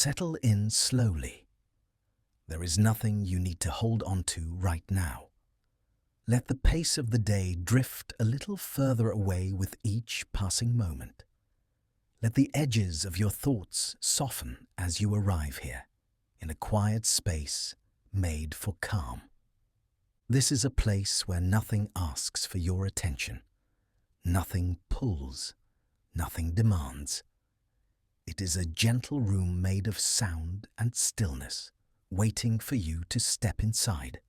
Settle in slowly. There is nothing you need to hold on to right now. Let the pace of the day drift a little further away with each passing moment. Let the edges of your thoughts soften as you arrive here, in a quiet space made for calm. This is a place where nothing asks for your attention. Nothing pulls, nothing demands. It is a gentle room made of sound and stillness, waiting for you to step inside.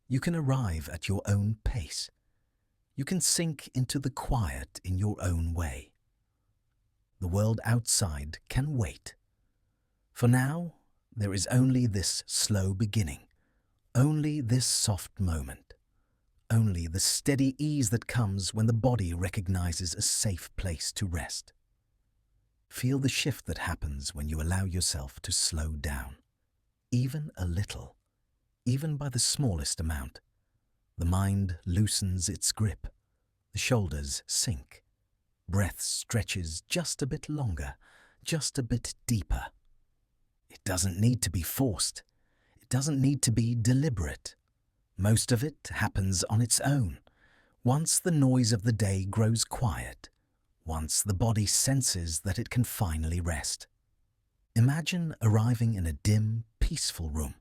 You can arrive at your own pace. You can sink into the quiet in your own way. The world outside can wait. For now, there is only this slow beginning, only this soft moment, only the steady ease that comes when the body recognizes a safe place to rest. Feel the shift that happens when you allow yourself to slow down, even a little, even by the smallest amount. The mind loosens its grip, the shoulders sink, breath stretches just a bit longer, just a bit deeper. It doesn't need to be forced. It doesn't need to be deliberate. Most of it happens on its own, once the noise of the day grows quiet, once the body senses that it can finally rest. Imagine arriving in a dim, peaceful room,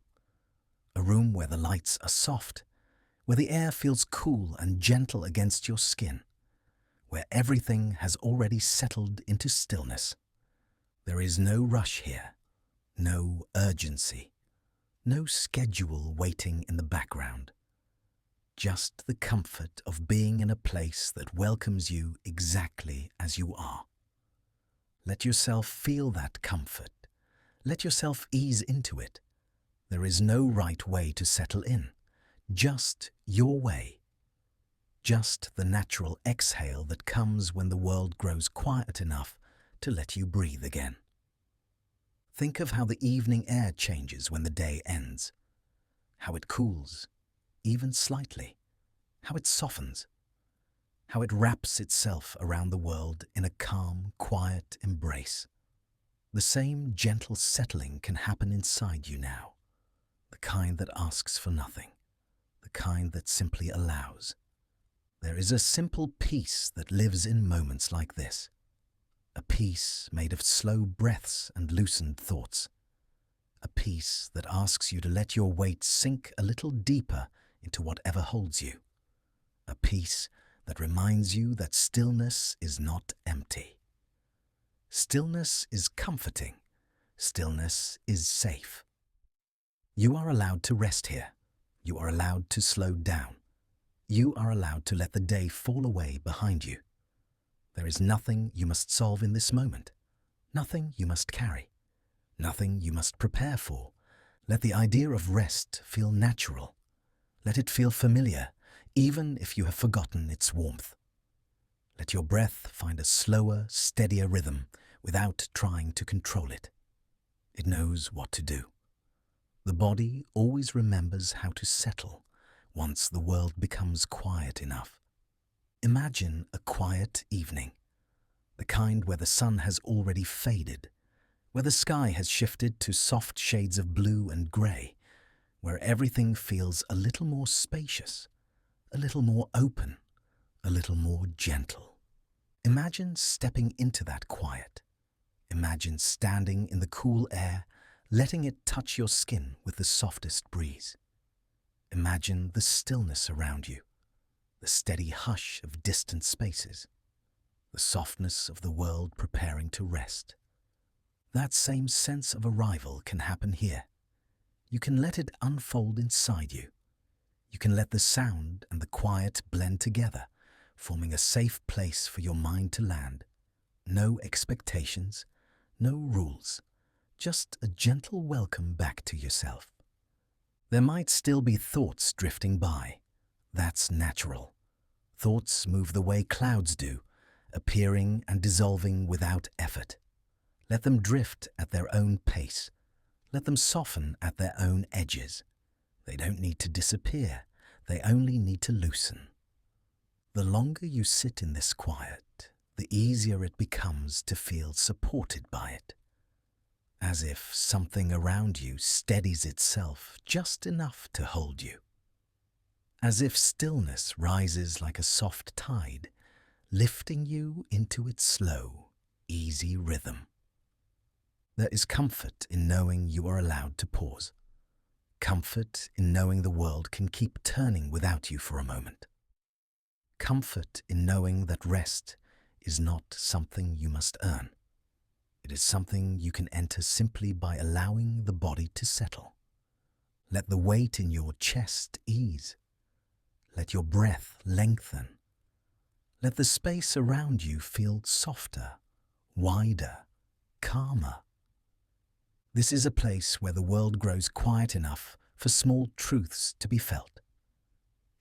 a room where the lights are soft, where the air feels cool and gentle against your skin, where everything has already settled into stillness. There is no rush here, no urgency, no schedule waiting in the background. Just the comfort of being in a place that welcomes you exactly as you are. Let yourself feel that comfort. Let yourself ease into it. There is no right way to settle in, just your way. Just the natural exhale that comes when the world grows quiet enough to let you breathe again. Think of how the evening air changes when the day ends, how it cools, even slightly, how it softens, how it wraps itself around the world in a calm, quiet embrace. The same gentle settling can happen inside you now, the kind that asks for nothing, the kind that simply allows. There is a simple peace that lives in moments like this, a peace made of slow breaths and loosened thoughts, a peace that asks you to let your weight sink a little deeper into whatever holds you, a peace that reminds you that stillness is not empty. Stillness is comforting. Stillness is safe. You are allowed to rest here. You are allowed to slow down. You are allowed to let the day fall away behind you. There is nothing you must solve in this moment, nothing you must carry, nothing you must prepare for. Let the idea of rest feel natural. Let it feel familiar, even if you have forgotten its warmth. Let your breath find a slower, steadier rhythm without trying to control it. It knows what to do. The body always remembers how to settle once the world becomes quiet enough. Imagine a quiet evening, the kind where the sun has already faded, where the sky has shifted to soft shades of blue and grey, where everything feels a little more spacious, a little more open, a little more gentle. Imagine stepping into that quiet. Imagine standing in the cool air, letting it touch your skin with the softest breeze. Imagine the stillness around you, the steady hush of distant spaces, the softness of the world preparing to rest. That same sense of arrival can happen here. You can let it unfold inside you. You can let the sound and the quiet blend together, forming a safe place for your mind to land. No expectations, no rules, just a gentle welcome back to yourself. There might still be thoughts drifting by. That's natural. Thoughts move the way clouds do, appearing and dissolving without effort. Let them drift at their own pace. Let them soften at their own edges. They don't need to disappear. They only need to loosen. The longer you sit in this quiet, the easier it becomes to feel supported by it. as if something around you steadies itself just enough to hold you, as if stillness rises like a soft tide, lifting you into its slow, easy rhythm. There is comfort in knowing you are allowed to pause, comfort in knowing the world can keep turning without you for a moment, comfort in knowing that rest is not something you must earn. It is something you can enter simply by allowing the body to settle. Let the weight in your chest ease. Let your breath lengthen. Let the space around you feel softer, wider, calmer. This is a place where the world grows quiet enough for small truths to be felt.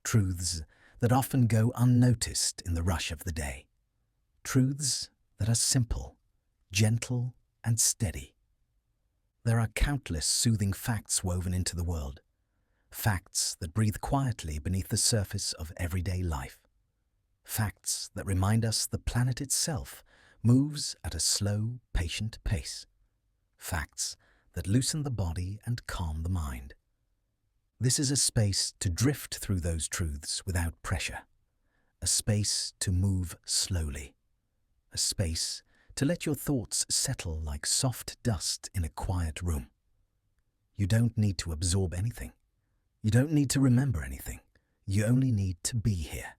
Truths that often go unnoticed in the rush of the day. Truths that are simple, gentle, and steady. There are countless soothing facts woven into the world, facts that breathe quietly beneath the surface of everyday life, facts that remind us the planet itself moves at a slow, patient pace, facts that loosen the body and calm the mind. This is a space to drift through those truths without pressure, a space to move slowly, a space to let your thoughts settle like soft dust in a quiet room. You don't need to absorb anything. You don't need to remember anything. You only need to be here.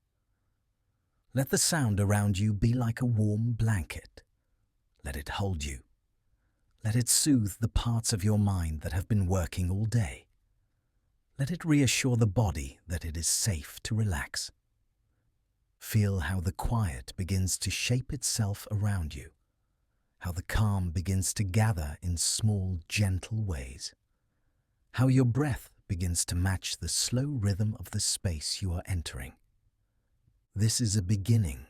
Let the sound around you be like a warm blanket. Let it hold you. Let it soothe the parts of your mind that have been working all day. Let it reassure the body that it is safe to relax. Feel how the quiet begins to shape itself around you, how the calm begins to gather in small, gentle ways, how your breath begins to match the slow rhythm of the space you are entering. This is a beginning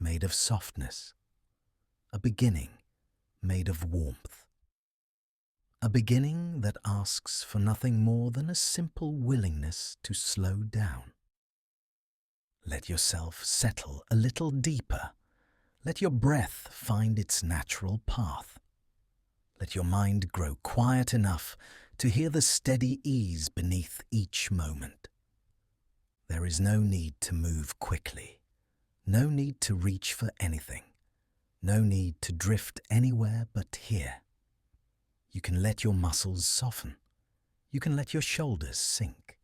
made of softness, a beginning made of warmth, a beginning that asks for nothing more than a simple willingness to slow down. Let yourself settle a little deeper. Let your breath find its natural path. Let your mind grow quiet enough to hear the steady ease beneath each moment. There is no need to move quickly, no need to reach for anything, no need to drift anywhere but here. You can let your muscles soften. You can let your shoulders sink.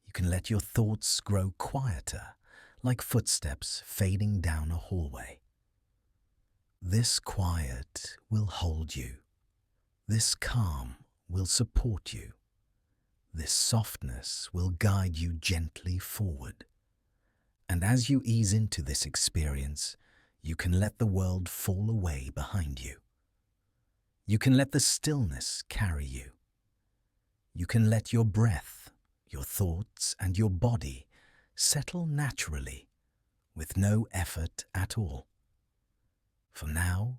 You can let your thoughts grow quieter, like footsteps fading down a hallway. This quiet will hold you. This calm will support you. This softness will guide you gently forward. And as you ease into this experience, you can let the world fall away behind you. You can let the stillness carry you. You can let your breath, your thoughts, and your body settle naturally, with no effort at all. For now,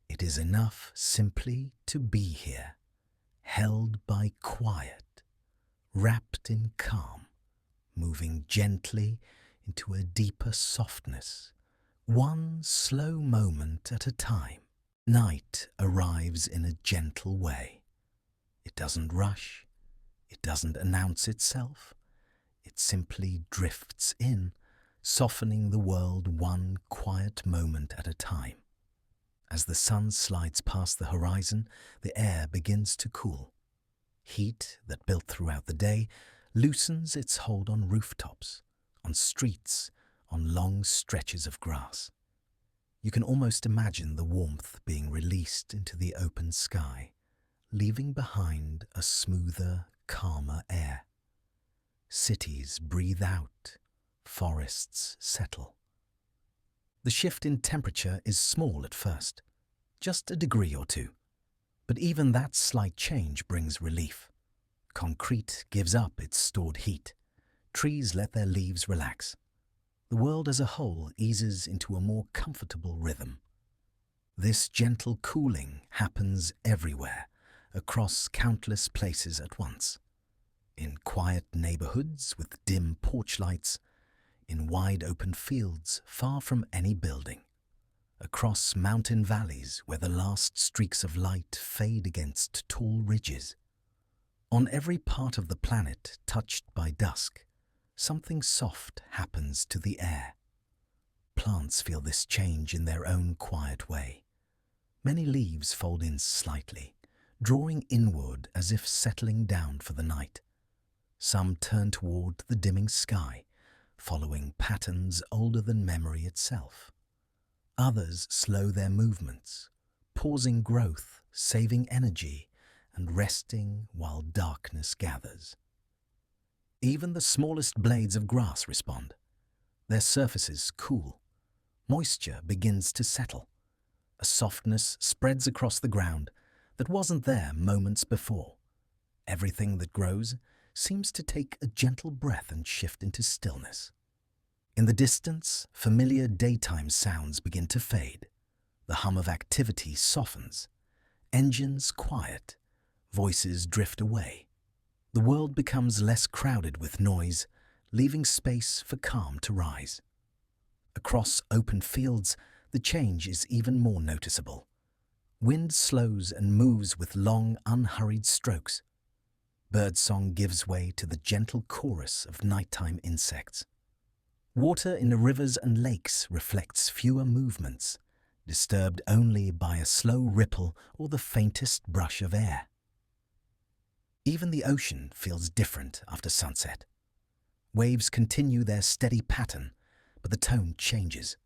it is enough simply to be here, held by quiet, wrapped in calm, moving gently into a deeper softness, one slow moment at a time. Night arrives in a gentle way. It doesn't rush. It doesn't announce itself. It simply drifts in, softening the world one quiet moment at a time. As the sun slides past the horizon, the air begins to cool. Heat that built throughout the day loosens its hold on rooftops, on streets, on long stretches of grass. You can almost imagine the warmth being released into the open sky, leaving behind a smoother, calmer air. Cities breathe out, forests settle. The shift in temperature is small at first, just a degree or two. But even that slight change brings relief. Concrete gives up its stored heat. Trees let their leaves relax. The world as a whole eases into a more comfortable rhythm. This gentle cooling happens everywhere, across countless places at once. In quiet neighborhoods with dim porch lights, in wide open fields far from any building. across mountain valleys where the last streaks of light fade against tall ridges. On every part of the planet touched by dusk, something soft happens to the air. Plants feel this change in their own quiet way. Many leaves fold in slightly, drawing inward as if settling down for the night. Some turn toward the dimming sky, following patterns older than memory itself. Others slow their movements, pausing growth, saving energy, and resting while darkness gathers. Even the smallest blades of grass respond. Their surfaces cool. Moisture begins to settle. A softness spreads across the ground that wasn't there moments before. Everything that grows seems to take a gentle breath and shift into stillness. In the distance, familiar daytime sounds begin to fade. The hum of activity softens. Engines quiet. Voices drift away. The world becomes less crowded with noise, leaving space for calm to rise. Across open fields, the change is even more noticeable. Wind slows and moves with long, unhurried strokes. Birdsong gives way to the gentle chorus of nighttime insects. Water in the rivers and lakes reflects fewer movements, disturbed only by a slow ripple or the faintest brush of air. Even the ocean feels different after sunset. Waves continue their steady pattern, but the tone changes.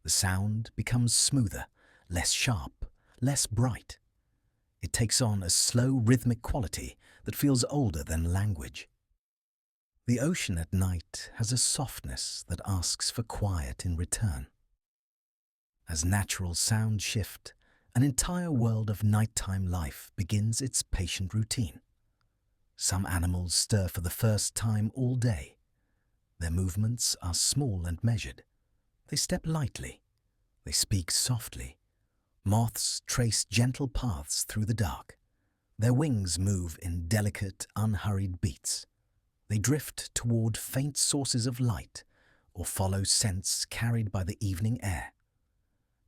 The sound becomes smoother, less sharp, less bright. It takes on a slow rhythmic quality that feels older than language. The ocean at night has a softness that asks for quiet in return. As natural sounds shift, an entire world of nighttime life begins its patient routine. Some animals stir for the first time all day. Their movements are small and measured. They step lightly. They speak softly. Moths trace gentle paths through the dark. Their wings move in delicate, unhurried beats. They drift toward faint sources of light or follow scents carried by the evening air.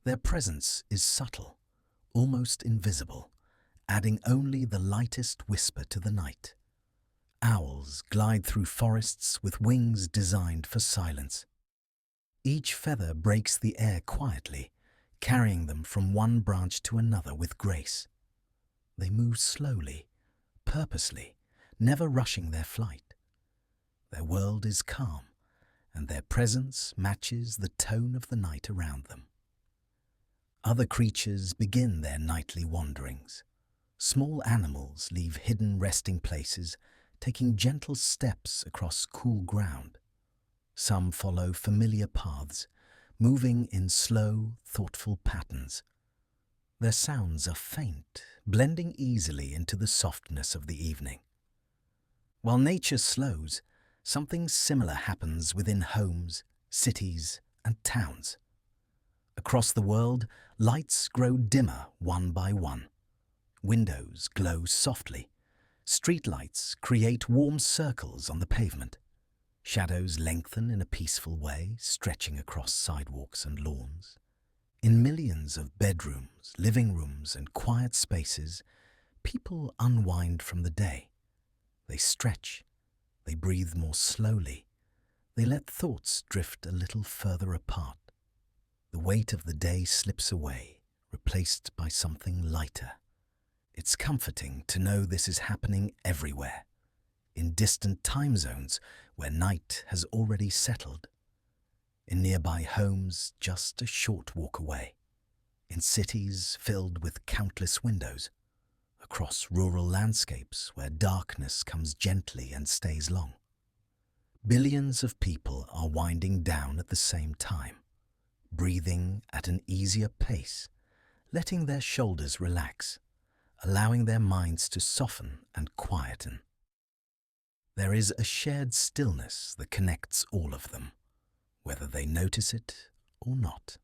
Their presence is subtle, almost invisible, adding only the lightest whisper to the night. Owls glide through forests with wings designed for silence. Each feather breaks the air quietly, carrying them from one branch to another with grace. They move slowly, purposely, never rushing their flight. Their world is calm, and their presence matches the tone of the night around them. Other creatures begin their nightly wanderings. Small animals leave hidden resting places, taking gentle steps across cool ground. Some follow familiar paths, moving in slow, thoughtful patterns. Their sounds are faint, blending easily into the softness of the evening. While nature slows, something similar happens within homes, cities, and towns. Across the world, lights grow dimmer one by one. Windows glow softly. Streetlights create warm circles on the pavement. Shadows lengthen in a peaceful way, stretching across sidewalks and lawns. In millions of bedrooms, living rooms, and quiet spaces, people unwind from the day. They stretch. They breathe more slowly. They let thoughts drift a little further apart. The weight of the day slips away, replaced by something lighter. It's comforting to know this is happening everywhere, in distant time zones where night has already settled, in nearby homes just a short walk away, in cities filled with countless windows, across rural landscapes where darkness comes gently and stays long. Billions of people are winding down at the same time, breathing at an easier pace, letting their shoulders relax, allowing their minds to soften and quieten. There is a shared stillness that connects all of them, whether they notice it or not.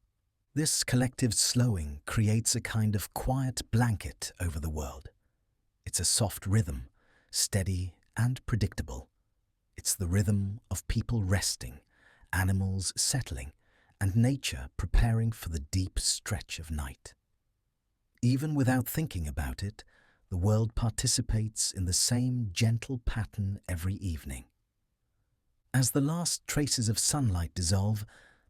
This collective slowing creates a kind of quiet blanket over the world. It's a soft rhythm, steady and predictable. It's the rhythm of people resting, animals settling, and nature preparing for the deep stretch of night. Even without thinking about it, the world participates in the same gentle pattern every evening. As the last traces of sunlight dissolve,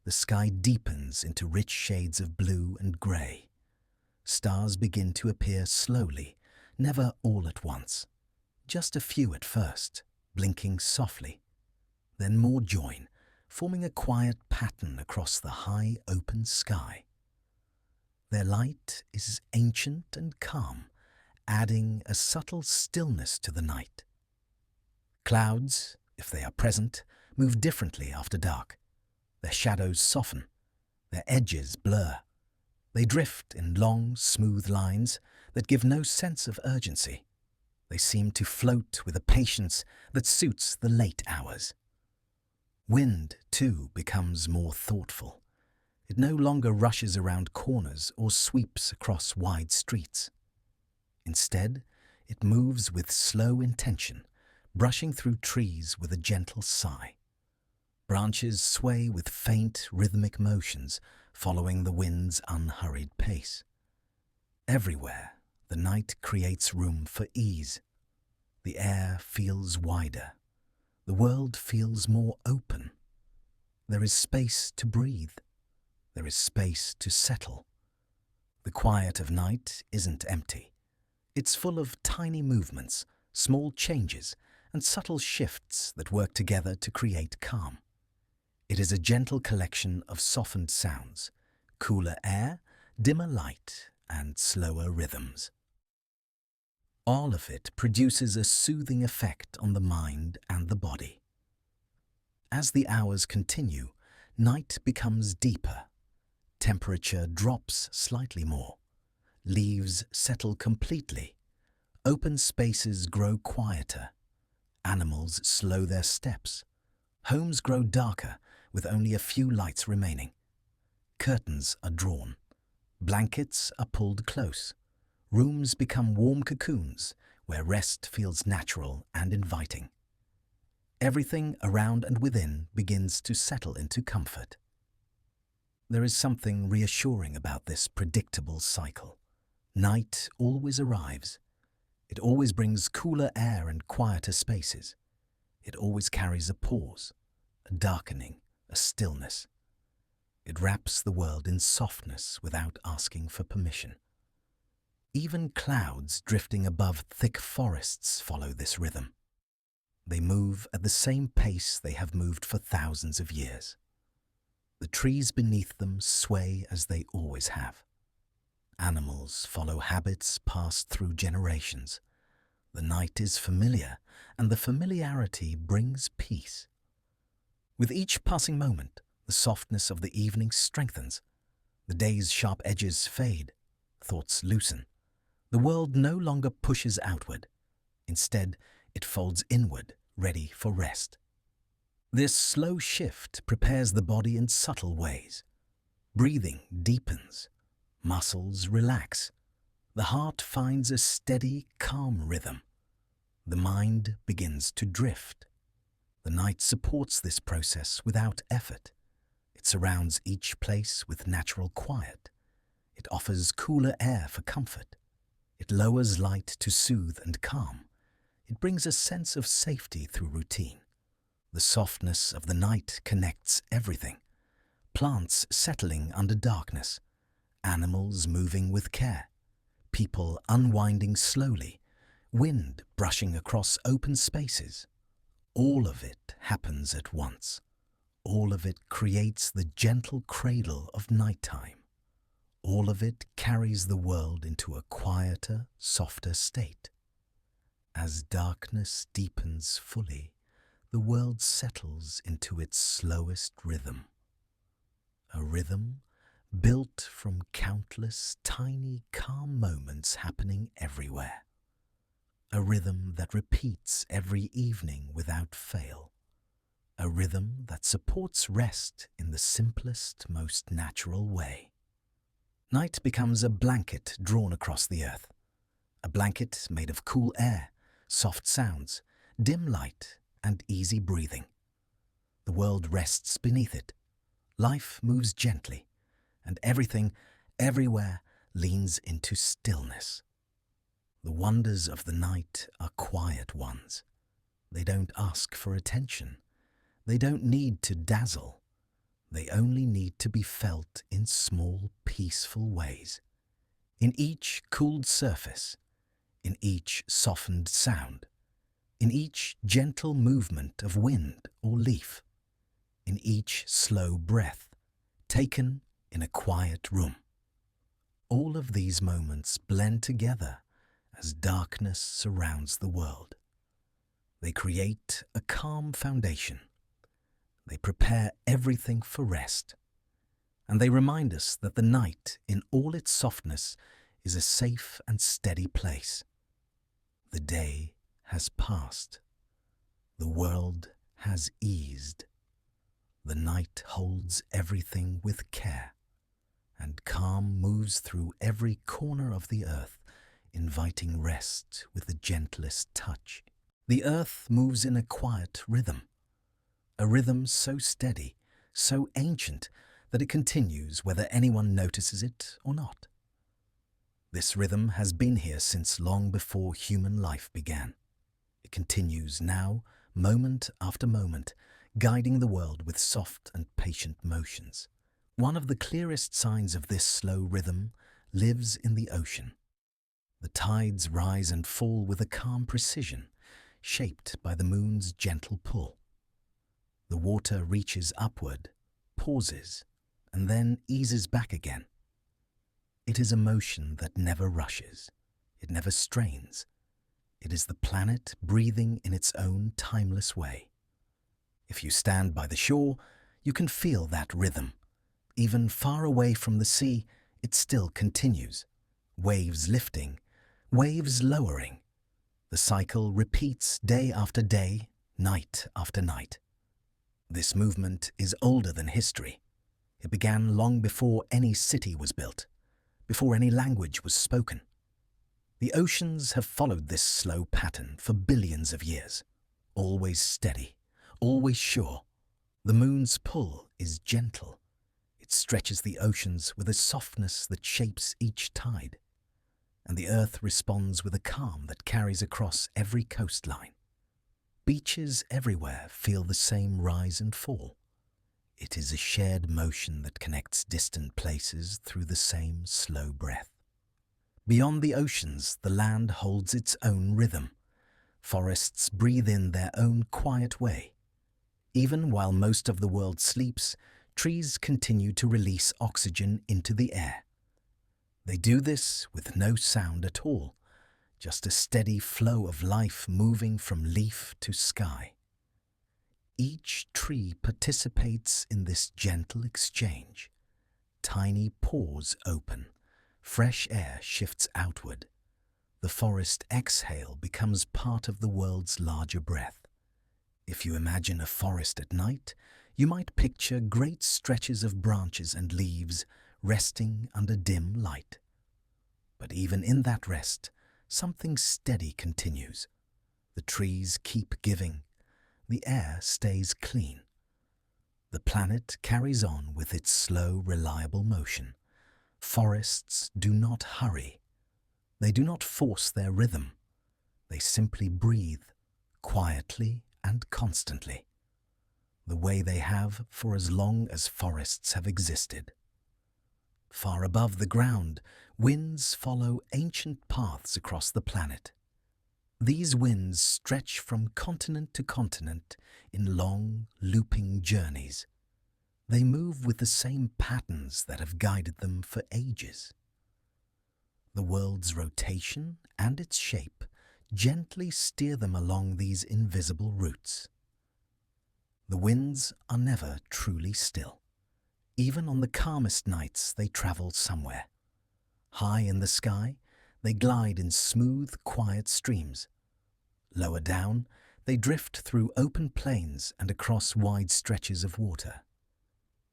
the sky deepens into rich shades of blue and grey. Stars begin to appear slowly, never all at once. Just a few at first, blinking softly. Then more join, forming a quiet pattern across the high open sky. Their light is ancient and calm, adding a subtle stillness to the night. Clouds, if they are present, move differently after dark. Their shadows soften, their edges blur. They drift in long, smooth lines that give no sense of urgency. They seem to float with a patience that suits the late hours. Wind, too, becomes more thoughtful. It no longer rushes around corners or sweeps across wide streets. Instead, it moves with slow intention, brushing through trees with a gentle sigh. Branches sway with faint, rhythmic motions, following the wind's unhurried pace. Everywhere, the night creates room for ease. The air feels wider. The world feels more open. There is space to breathe. There is space to settle. The quiet of night isn't empty. It's full of tiny movements, small changes, and subtle shifts that work together to create calm. It is a gentle collection of softened sounds, cooler air, dimmer light, and slower rhythms. All of it produces a soothing effect on the mind and the body. As the hours continue, night becomes deeper. Temperature drops slightly more. Leaves settle completely. Open spaces grow quieter. Animals slow their steps. Homes grow darker, with only a few lights remaining. Curtains are drawn. Blankets are pulled close. Rooms become warm cocoons, where rest feels natural and inviting. Everything around and within begins to settle into comfort. There is something reassuring about this predictable cycle. Night always arrives. It always brings cooler air and quieter spaces. It always carries a pause, a darkening, a stillness. It wraps the world in softness without asking for permission. Even clouds drifting above thick forests follow this rhythm. They move at the same pace they have moved for thousands of years. The trees beneath them sway as they always have. Animals follow habits passed through generations. The night is familiar, and the familiarity brings peace. With each passing moment, the softness of the evening strengthens. The day's sharp edges fade, thoughts loosen. The world no longer pushes outward. Instead, it folds inward, ready for rest. This slow shift prepares the body in subtle ways. Breathing deepens. Muscles relax. The heart finds a steady, calm rhythm. The mind begins to drift. The night supports this process without effort. It surrounds each place with natural quiet. It offers cooler air for comfort. It lowers light to soothe and calm. It brings a sense of safety through routine. The softness of the night connects everything. Plants settling under darkness. Animals moving with care. People unwinding slowly. Wind brushing across open spaces. All of it happens at once. All of it creates the gentle cradle of nighttime. All of it carries the world into a quieter, softer state. As darkness deepens fully, the world settles into its slowest rhythm. A rhythm built from countless tiny, calm moments happening everywhere. A rhythm that repeats every evening without fail. A rhythm that supports rest in the simplest, most natural way. Night becomes a blanket drawn across the earth. A blanket made of cool air, soft sounds, dim light, and easy breathing. The world rests beneath it. Life moves gently, and everything, everywhere, leans into stillness. The wonders of the night are quiet ones. They don't ask for attention. They don't need to dazzle. They only need to be felt in small, peaceful ways. In each cooled surface, in each softened sound, in each gentle movement of wind or leaf, in each slow breath taken in a quiet room. All of these moments blend together as darkness surrounds the world. They create a calm foundation. They prepare everything for rest. And they remind us that the night, in all its softness, is a safe and steady place. The day has passed. The world has eased. The night holds everything with care, and calm moves through every corner of the earth, inviting rest with the gentlest touch. The earth moves in a quiet rhythm, a rhythm so steady, so ancient, that it continues whether anyone notices it or not. This rhythm has been here since long before human life began. It continues now, moment after moment, guiding the world with soft and patient motions. One of the clearest signs of this slow rhythm lives in the ocean. The tides rise and fall with a calm precision, shaped by the moon's gentle pull. The water reaches upward, pauses, and then eases back again. It is a motion that never rushes. It never strains. It is the planet breathing in its own timeless way. If you stand by the shore, you can feel that rhythm. Even far away from the sea, it still continues. Waves lifting, waves lowering. The cycle repeats day after day, night after night. This movement is older than history. It began long before any city was built, before any language was spoken. The oceans have followed this slow pattern for billions of years, always steady, always sure. The moon's pull is gentle. It stretches the oceans with a softness that shapes each tide, and the earth responds with a calm that carries across every coastline. Beaches everywhere feel the same rise and fall. It is a shared motion that connects distant places through the same slow breath. Beyond the oceans, the land holds its own rhythm. Forests breathe in their own quiet way. Even while most of the world sleeps, trees continue to release oxygen into the air. They do this with no sound at all, just a steady flow of life moving from leaf to sky. Each tree participates in this gentle exchange. Tiny pores open, fresh air shifts outward. The forest exhale becomes part of the world's larger breath. If you imagine a forest at night, you might picture great stretches of branches and leaves resting under dim light. But even in that rest, something steady continues. The trees keep giving. The air stays clean. The planet carries on with its slow, reliable motion. Forests do not hurry. They do not force their rhythm. They simply breathe, quietly and constantly, the way they have for as long as forests have existed. Far above the ground, winds follow ancient paths across the planet. These winds stretch from continent to continent in long, looping journeys. They move with the same patterns that have guided them for ages. The world's rotation and its shape gently steer them along these invisible routes. The winds are never truly still. Even on the calmest nights, they travel somewhere. High in the sky, they glide in smooth, quiet streams. Lower down, they drift through open plains and across wide stretches of water.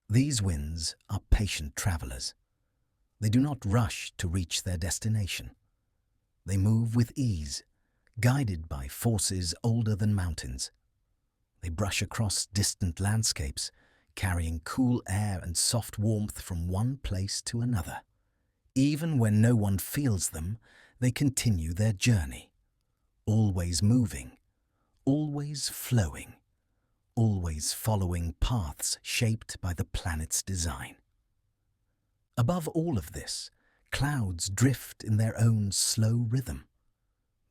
These winds are patient travelers. They do not rush to reach their destination. They move with ease, guided by forces older than mountains. They brush across distant landscapes, carrying cool air and soft warmth from one place to another. Even when no one feels them, they continue their journey, always moving, always flowing, always following paths shaped by the planet's design. Above all of this, clouds drift in their own slow rhythm.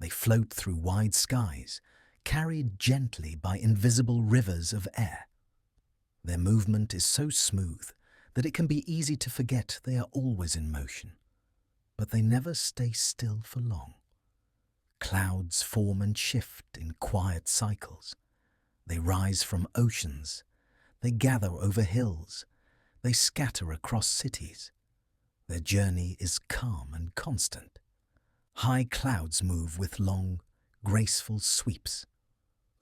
They float through wide skies, carried gently by invisible rivers of air. Their movement is so smooth that it can be easy to forget they are always in motion. But they never stay still for long. Clouds form and shift in quiet cycles. They rise from oceans. They gather over hills. They scatter across cities. Their journey is calm and constant. High clouds move with long, graceful sweeps.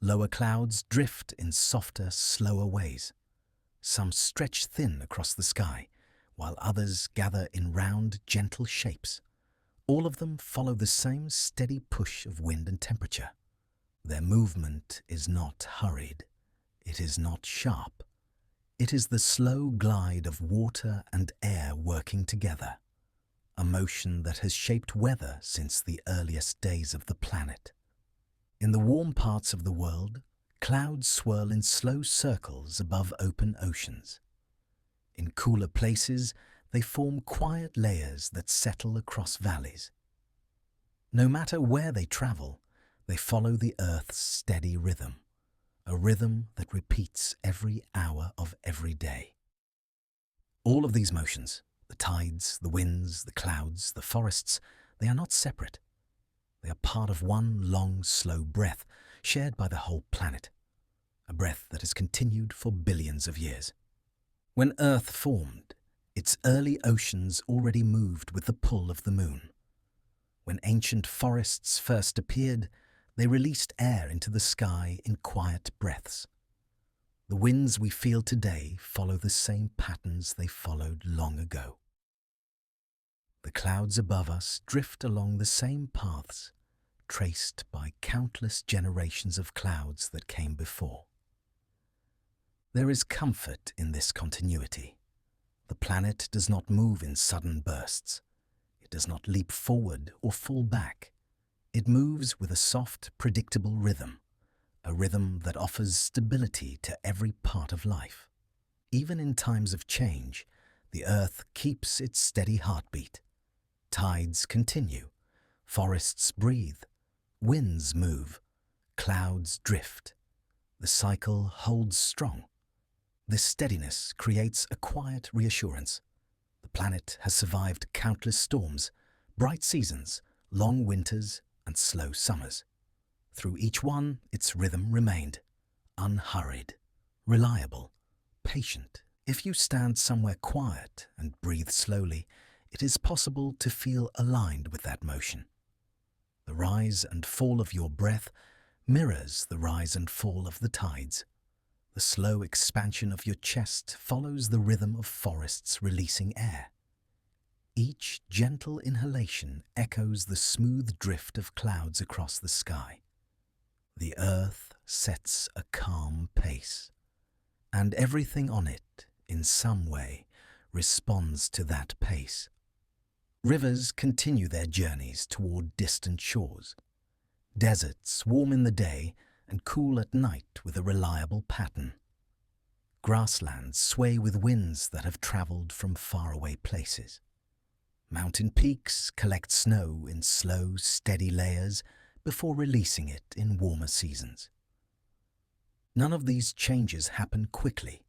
Lower clouds drift in softer, slower ways. Some stretch thin across the sky, while others gather in round, gentle shapes. All of them follow the same steady push of wind and temperature. Their movement is not hurried. It is not sharp. It is the slow glide of water and air working together, a motion that has shaped weather since the earliest days of the planet. In the warm parts of the world, clouds swirl in slow circles above open oceans. In cooler places, they form quiet layers that settle across valleys. No matter where they travel, they follow the Earth's steady rhythm, a rhythm that repeats every hour of every day. All of these motions, the tides, the winds, the clouds, the forests, they are not separate. They are part of one long, slow breath shared by the whole planet, a breath that has continued for billions of years. When Earth formed, its early oceans already moved with the pull of the moon. When ancient forests first appeared, they released air into the sky in quiet breaths. The winds we feel today follow the same patterns they followed long ago. The clouds above us drift along the same paths, traced by countless generations of clouds that came before. There is comfort in this continuity. The planet does not move in sudden bursts. It does not leap forward or fall back. It moves with a soft, predictable rhythm, a rhythm that offers stability to every part of life. Even in times of change, the Earth keeps its steady heartbeat. Tides continue, forests breathe, winds move, clouds drift. The cycle holds strong. This steadiness creates a quiet reassurance. The planet has survived countless storms, bright seasons, long winters, and slow summers. Through each one, its rhythm remained, unhurried, reliable, patient. If you stand somewhere quiet and breathe slowly, it is possible to feel aligned with that motion. The rise and fall of your breath mirrors the rise and fall of the tides. The slow expansion of your chest follows the rhythm of forests releasing air. Each gentle inhalation echoes the smooth drift of clouds across the sky. The Earth sets a calm pace, and everything on it, in some way, responds to that pace. Rivers continue their journeys toward distant shores. Deserts warm in the day and cool at night with a reliable pattern. Grasslands sway with winds that have traveled from faraway places. Mountain peaks collect snow in slow, steady layers before releasing it in warmer seasons. None of these changes happen quickly.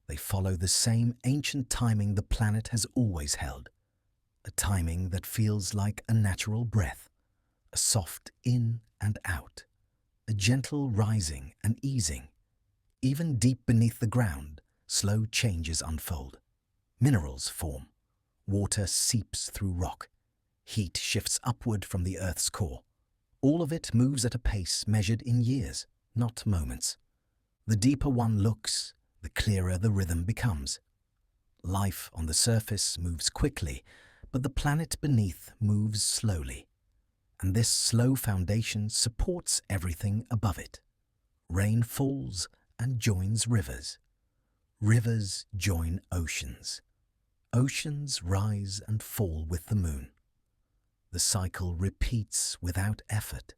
They follow the same ancient timing the planet has always held, a timing that feels like a natural breath, a soft in and out, a gentle rising and easing. Even deep beneath the ground, slow changes unfold. Minerals form. Water seeps through rock. Heat shifts upward from the Earth's core. All of it moves at a pace measured in years, not moments. The deeper one looks, the clearer the rhythm becomes. Life on the surface moves quickly, but the planet beneath moves slowly. And this slow foundation supports everything above it. Rain falls and joins rivers. Rivers join oceans. Oceans rise and fall with the moon. The cycle repeats without effort.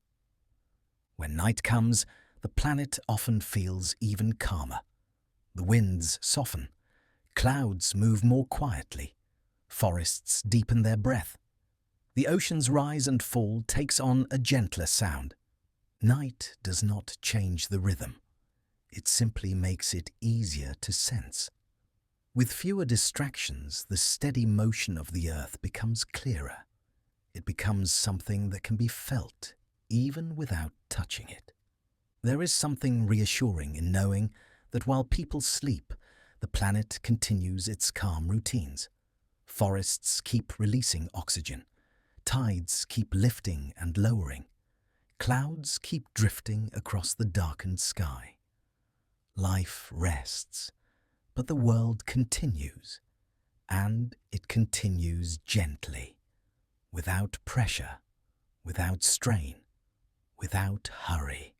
When night comes, the planet often feels even calmer. The winds soften. Clouds move more quietly. Forests deepen their breath. The ocean's rise and fall takes on a gentler sound. Night does not change the rhythm. It simply makes it easier to sense. With fewer distractions, the steady motion of the earth becomes clearer. It becomes something that can be felt, even without touching it. There is something reassuring in knowing that while people sleep, the planet continues its calm routines. Forests keep releasing oxygen. Tides keep lifting and lowering. Clouds keep drifting across the darkened sky. Life rests, but the world continues, and it continues gently, without pressure, without strain, without hurry.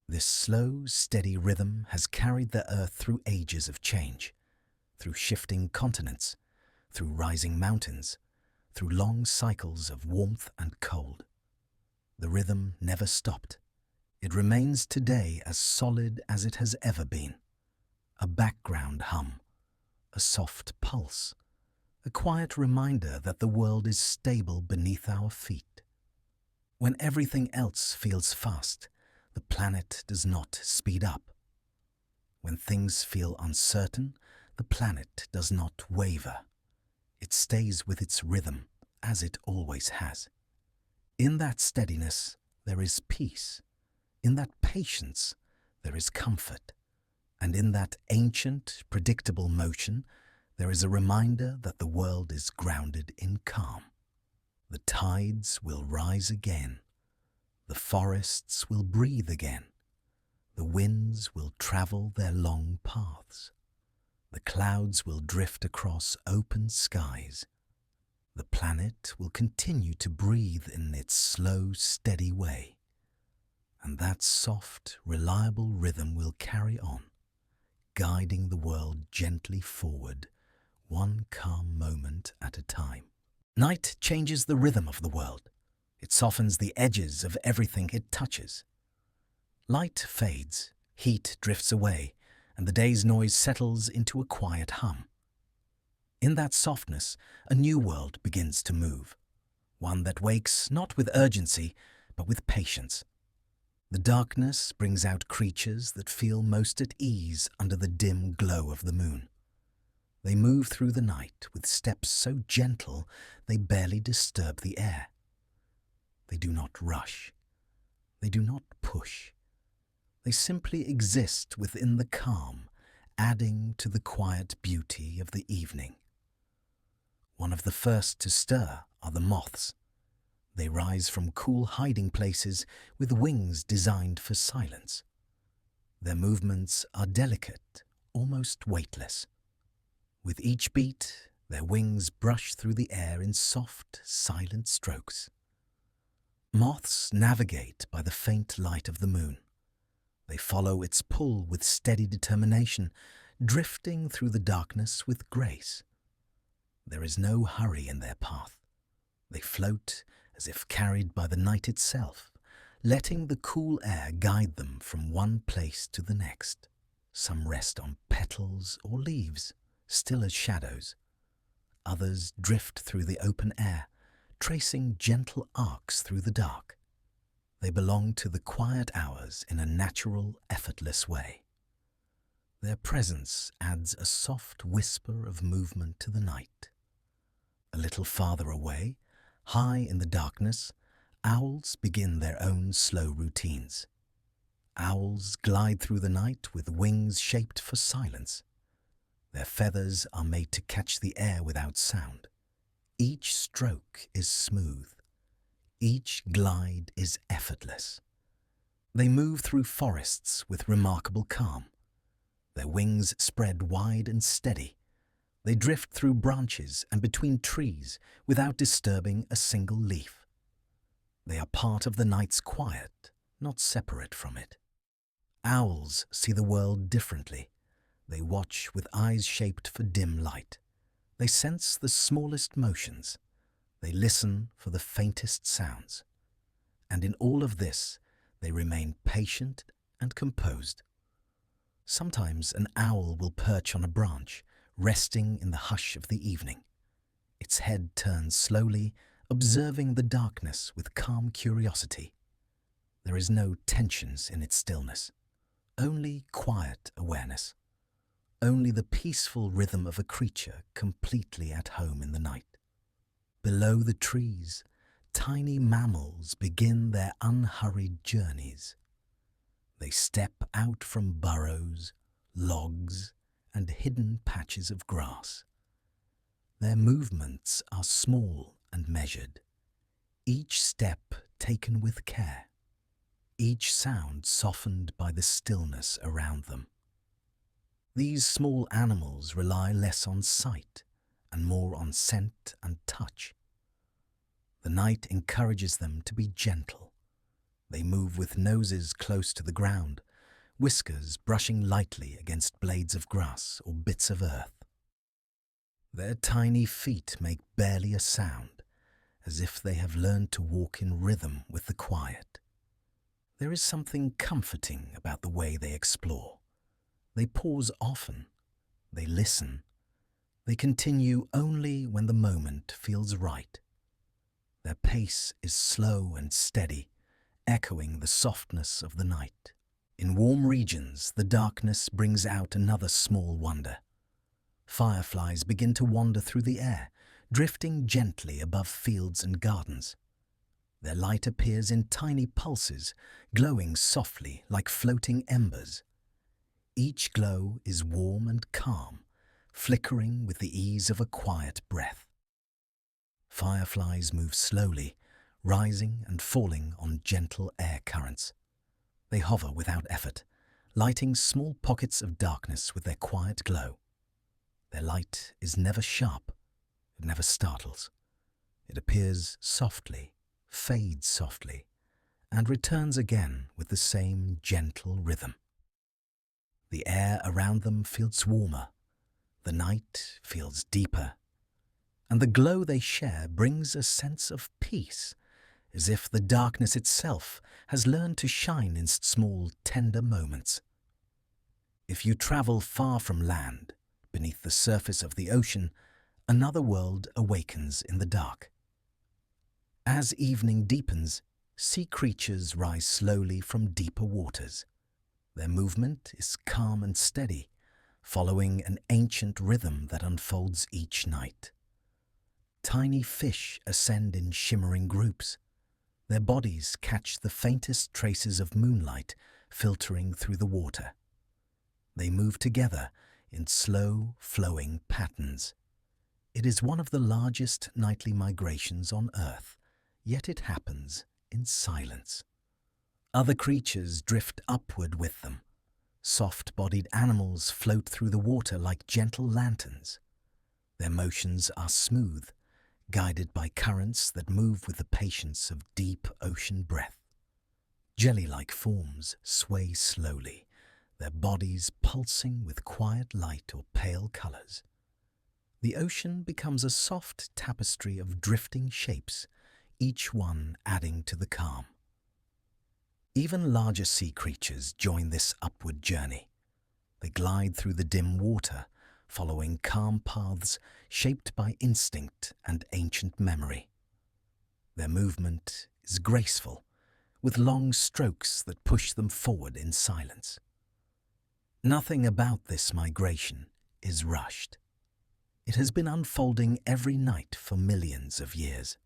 This slow, steady rhythm has carried the earth through ages of change, through shifting continents, through rising mountains, through long cycles of warmth and cold. The rhythm never stopped. It remains today as solid as it has ever been. A background hum, a soft pulse, a quiet reminder that the world is stable beneath our feet. When everything else feels fast, the planet does not speed up. When things feel uncertain, the planet does not waver. It stays with its rhythm, as it always has. In that steadiness, there is peace. In that patience, there is comfort. And in that ancient, predictable motion, there is a reminder that the world is grounded in calm. The tides will rise again. The forests will breathe again. The winds will travel their long paths. The clouds will drift across open skies. The planet will continue to breathe in its slow, steady way. And that soft, reliable rhythm will carry on, guiding the world gently forward, one calm moment at a time. Night changes the rhythm of the world. It softens the edges of everything it touches. Light fades, heat drifts away, and the day's noise settles into a quiet hum. In that softness, a new world begins to move, one that wakes not with urgency, but with patience. The darkness brings out creatures that feel most at ease under the dim glow of the moon. They move through the night with steps so gentle they barely disturb the air. They do not rush. They do not push. They simply exist within the calm, adding to the quiet beauty of the evening. One of the first to stir are the moths. They rise from cool hiding places with wings designed for silence. Their movements are delicate, almost weightless. With each beat, their wings brush through the air in soft, silent strokes. Moths navigate by the faint light of the moon. They follow its pull with steady determination, drifting through the darkness with grace. There is no hurry in their path. They float as if carried by the night itself, letting the cool air guide them from one place to the next. Some rest on petals or leaves, still as shadows. Others drift through the open air, tracing gentle arcs through the dark. They belong to the quiet hours in a natural, effortless way. Their presence adds a soft whisper of movement to the night. A little farther away, high in the darkness, owls begin their own slow routines. Owls glide through the night with wings shaped for silence. Their feathers are made to catch the air without sound. Each stroke is smooth. Each glide is effortless. They move through forests with remarkable calm. Their wings spread wide and steady. They drift through branches and between trees without disturbing a single leaf. They are part of the night's quiet, not separate from it. Owls see the world differently. They watch with eyes shaped for dim light. They sense the smallest motions. They listen for the faintest sounds. And in all of this, they remain patient and composed. Sometimes an owl will perch on a branch, resting in the hush of the evening. Its head turns slowly, observing the darkness with calm curiosity. There is no tensions in its stillness, only quiet awareness, only the peaceful rhythm of a creature completely at home in the night. Below the trees, tiny mammals begin their unhurried journeys. They step out from burrows, logs, and hidden patches of grass. Their movements are small and measured, each step taken with care, each sound softened by the stillness around them. These small animals rely less on sight and more on scent and touch. The night encourages them to be gentle. They move with noses close to the ground, whiskers brushing lightly against blades of grass or bits of earth. Their tiny feet make barely a sound, as if they have learned to walk in rhythm with the quiet. There is something comforting about the way they explore. They pause often. They listen. They continue only when the moment feels right. Their pace is slow and steady, echoing the softness of the night. In warm regions, the darkness brings out another small wonder. Fireflies begin to wander through the air, drifting gently above fields and gardens. Their light appears in tiny pulses, glowing softly like floating embers. Each glow is warm and calm, flickering with the ease of a quiet breath. Fireflies move slowly, rising and falling on gentle air currents. They hover without effort, lighting small pockets of darkness with their quiet glow. Their light is never sharp, it never startles. It appears softly, fades softly, and returns again with the same gentle rhythm. The air around them feels warmer, the night feels deeper, and the glow they share brings a sense of peace, as if the darkness itself has learned to shine in small, tender moments. If you travel far from land, beneath the surface of the ocean, another world awakens in the dark. As evening deepens, sea creatures rise slowly from deeper waters. Their movement is calm and steady, following an ancient rhythm that unfolds each night. Tiny fish ascend in shimmering groups. Their bodies catch the faintest traces of moonlight filtering through the water. They move together in slow, flowing patterns. It is one of the largest nightly migrations on Earth, yet it happens in silence. Other creatures drift upward with them. Soft-bodied animals float through the water like gentle lanterns. Their motions are smooth, guided by currents that move with the patience of deep ocean breath. Jelly-like forms sway slowly, their bodies pulsing with quiet light or pale colors. The ocean becomes a soft tapestry of drifting shapes, each one adding to the calm. Even larger sea creatures join this upward journey. They glide through the dim water, following calm paths shaped by instinct and ancient memory. Their movement is graceful, with long strokes that push them forward in silence. Nothing about this migration is rushed. It has been unfolding every night for millions of years.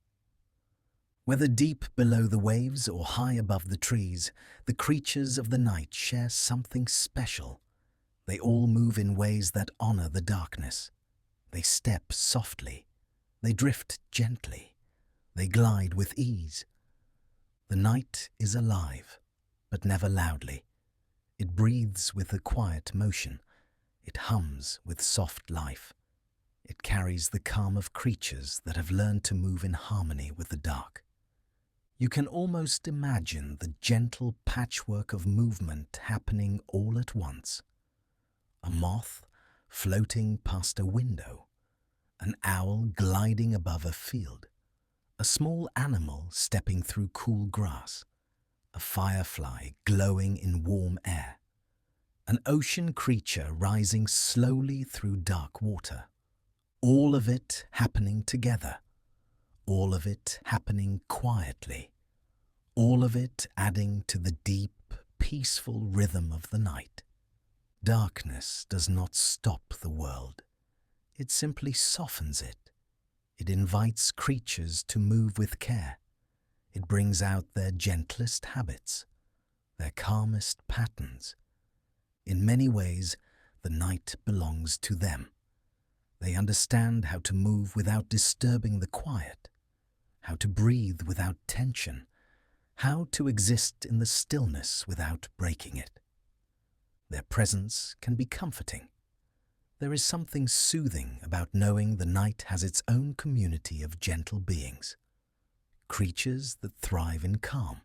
Whether deep below the waves or high above the trees, the creatures of the night share something special. They all move in ways that honor the darkness. They step softly. They drift gently. They glide with ease. The night is alive, but never loudly. It breathes with a quiet motion. It hums with soft life. It carries the calm of creatures that have learned to move in harmony with the dark. You can almost imagine the gentle patchwork of movement happening all at once. a moth floating past a window, an owl gliding above a field, a small animal stepping through cool grass, a firefly glowing in warm air, an ocean creature rising slowly through dark water. All of it happening together, all of it happening quietly, all of it adding to the deep, peaceful rhythm of the night. Darkness does not stop the world. It simply softens it. It invites creatures to move with care. It brings out their gentlest habits, their calmest patterns. In many ways, the night belongs to them. They understand how to move without disturbing the quiet, how to breathe without tension, how to exist in the stillness without breaking it. Their presence can be comforting. There is something soothing about knowing the night has its own community of gentle beings, creatures that thrive in calm,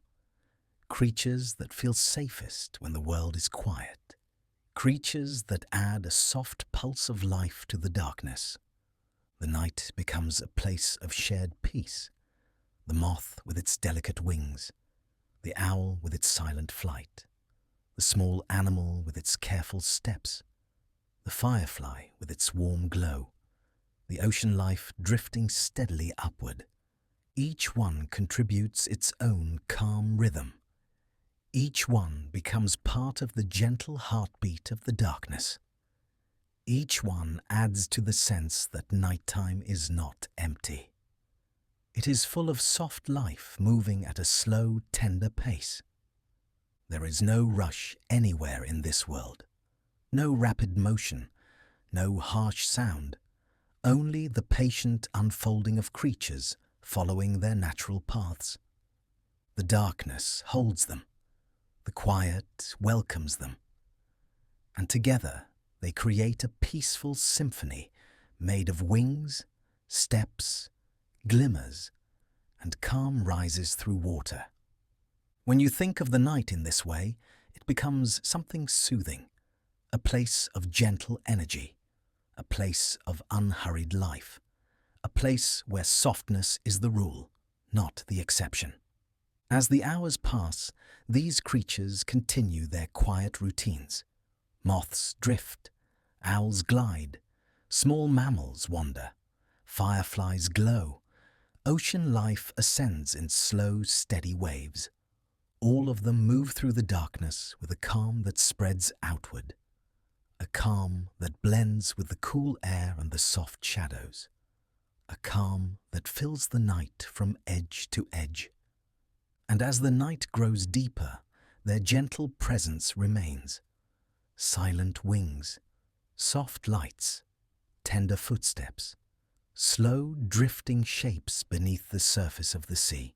creatures that feel safest when the world is quiet, creatures that add a soft pulse of life to the darkness. The night becomes a place of shared peace, the moth with its delicate wings, the owl with its silent flight, the small animal with its careful steps, the firefly with its warm glow, the ocean life drifting steadily upward. Each one contributes its own calm rhythm. Each one becomes part of the gentle heartbeat of the darkness. Each one adds to the sense that nighttime is not empty. It is full of soft life moving at a slow, tender pace. There is no rush anywhere in this world, no rapid motion, no harsh sound, only the patient unfolding of creatures following their natural paths. The darkness holds them. The quiet welcomes them, and together they create a peaceful symphony made of wings, steps, glimmers, and calm rises through water. When you think of the night in this way, it becomes something soothing, a place of gentle energy, a place of unhurried life, a place where softness is the rule, not the exception. As the hours pass, these creatures continue their quiet routines. Moths drift, owls glide, small mammals wander, fireflies glow, ocean life ascends in slow, steady waves. All of them move through the darkness with a calm that spreads outward, a calm that blends with the cool air and the soft shadows, a calm that fills the night from edge to edge. And as the night grows deeper, their gentle presence remains. Silent wings, soft lights, tender footsteps, slow drifting shapes beneath the surface of the sea.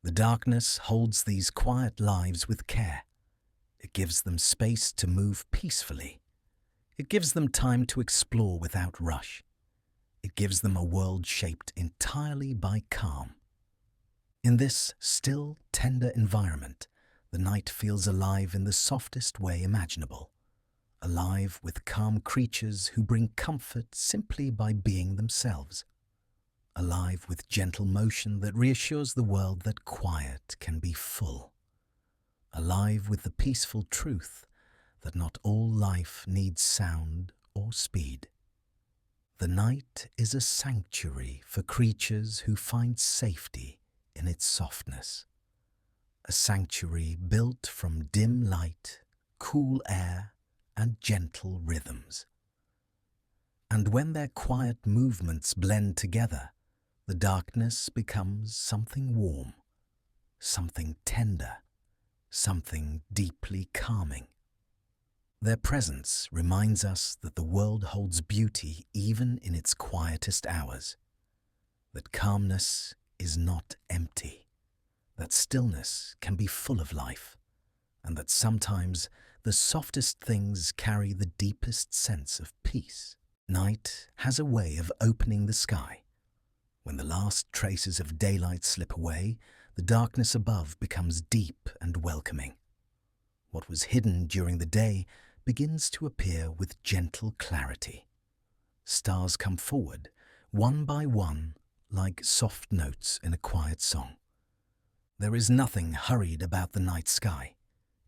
The darkness holds these quiet lives with care. It gives them space to move peacefully. It gives them time to explore without rush. It gives them a world shaped entirely by calm. In this still, tender environment, the night feels alive in the softest way imaginable, alive with calm creatures who bring comfort simply by being themselves, alive with gentle motion that reassures the world that quiet can be full, alive with the peaceful truth that not all life needs sound or speed. The night is a sanctuary for creatures who find safety in its softness, a sanctuary built from dim light, cool air, and gentle rhythms. And when their quiet movements blend together, the darkness becomes something warm, something tender, something deeply calming. Their presence reminds us that the world holds beauty even in its quietest hours, that calmness is not empty, that stillness can be full of life, and that sometimes the softest things carry the deepest sense of peace. Night has a way of opening the sky. When the last traces of daylight slip away, the darkness above becomes deep and welcoming. What was hidden during the day begins to appear with gentle clarity. Stars come forward, one by one, like soft notes in a quiet song. There is nothing hurried about the night sky.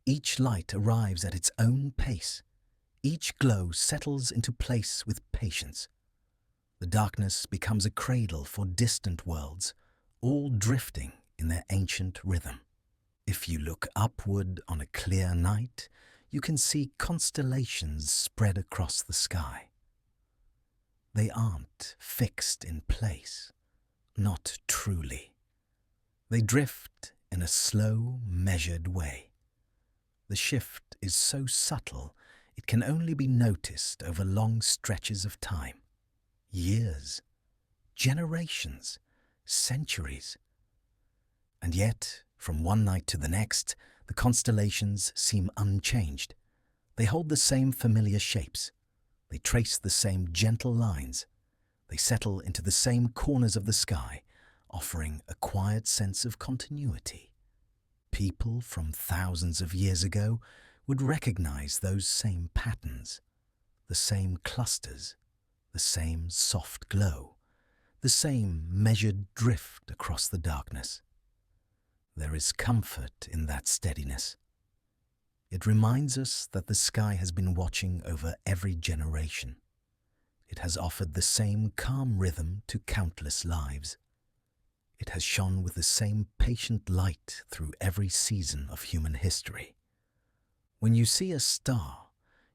Each light arrives at its own pace. Each glow settles into place with patience. The darkness becomes a cradle for distant worlds, all drifting in their ancient rhythm. If you look upward on a clear night, you can see constellations spread across the sky. They aren't fixed in place, not truly. They drift in a slow, measured way. The shift is so subtle it can only be noticed over long stretches of time. Years, generations, centuries. And yet, from one night to the next, the constellations seem unchanged. They hold the same familiar shapes. They trace the same gentle lines. They settle into the same corners of the sky, offering a quiet sense of continuity. People from thousands of years ago would recognize those same patterns, the same clusters, the same soft glow, the same measured drift across the darkness. There is comfort in that steadiness. It reminds us that the sky has been watching over every generation. It has offered the same calm rhythm to countless lives. It has shone with the same patient light through every season of human history. When you see a star,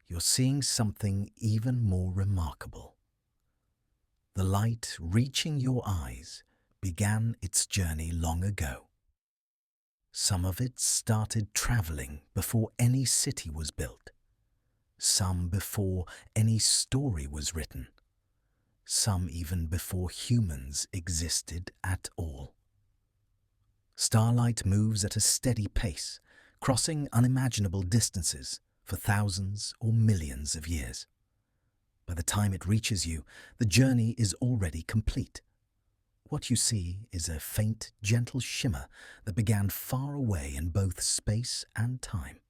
you're seeing something even more remarkable. The light reaching your eyes began its journey long ago. Some of it started traveling before any city was built, some before any story was written, some even before humans existed at all. Starlight moves at a steady pace, crossing unimaginable distances for thousands or millions of years. By the time it reaches you, the journey is already complete. What you see is a faint, gentle shimmer that began far away in both space and time.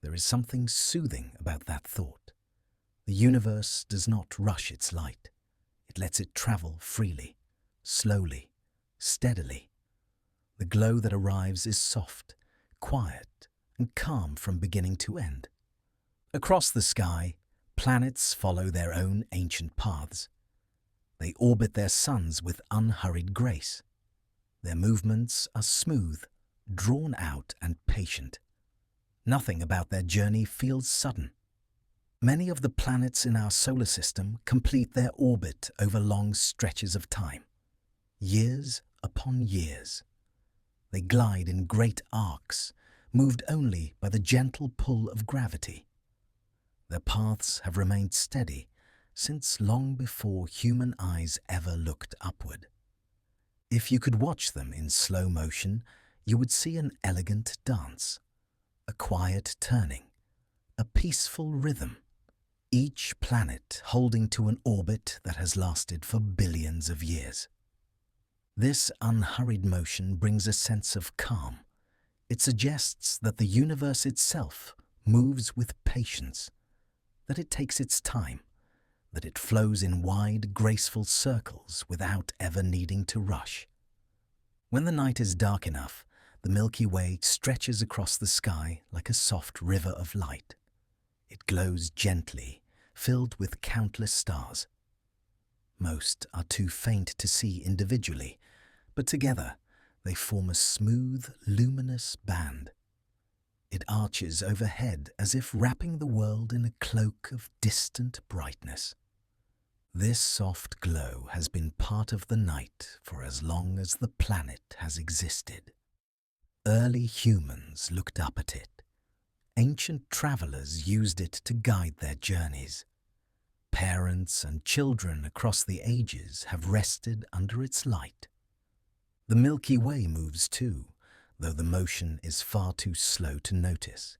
There is something soothing about that thought. The universe does not rush its light. It lets it travel freely, slowly, steadily. The glow that arrives is soft, quiet, and calm from beginning to end. Across the sky, planets follow their own ancient paths. They orbit their suns with unhurried grace. Their movements are smooth, drawn out, and patient. Nothing about their journey feels sudden. Many of the planets in our solar system complete their orbit over long stretches of time, years upon years. They glide in great arcs, moved only by the gentle pull of gravity. Their paths have remained steady since long before human eyes ever looked upward. If you could watch them in slow motion, you would see an elegant dance, a quiet turning, a peaceful rhythm, each planet holding to an orbit that has lasted for billions of years. This unhurried motion brings a sense of calm. It suggests that the universe itself moves with patience, that it takes its time, that it flows in wide, graceful circles without ever needing to rush. When the night is dark enough, the Milky Way stretches across the sky like a soft river of light. It glows gently, filled with countless stars. Most are too faint to see individually, but together they form a smooth, luminous band. It arches overhead as if wrapping the world in a cloak of distant brightness. This soft glow has been part of the night for as long as the planet has existed. Early humans looked up at it. Ancient travelers used it to guide their journeys. Parents and children across the ages have rested under its light. The Milky Way moves too, though the motion is far too slow to notice.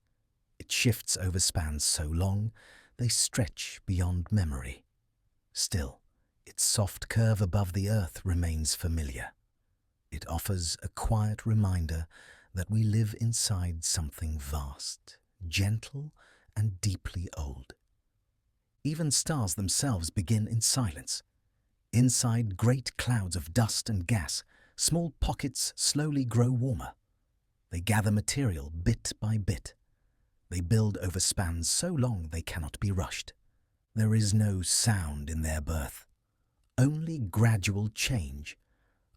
Its shifts over spans so long, they stretch beyond memory. Still, its soft curve above the Earth remains familiar. It offers a quiet reminder that we live inside something vast, gentle, and deeply old. Even stars themselves begin in silence. Inside great clouds of dust and gas, small pockets slowly grow warmer. They gather material bit by bit. They build over spans so long they cannot be rushed. There is no sound in their birth, only gradual change,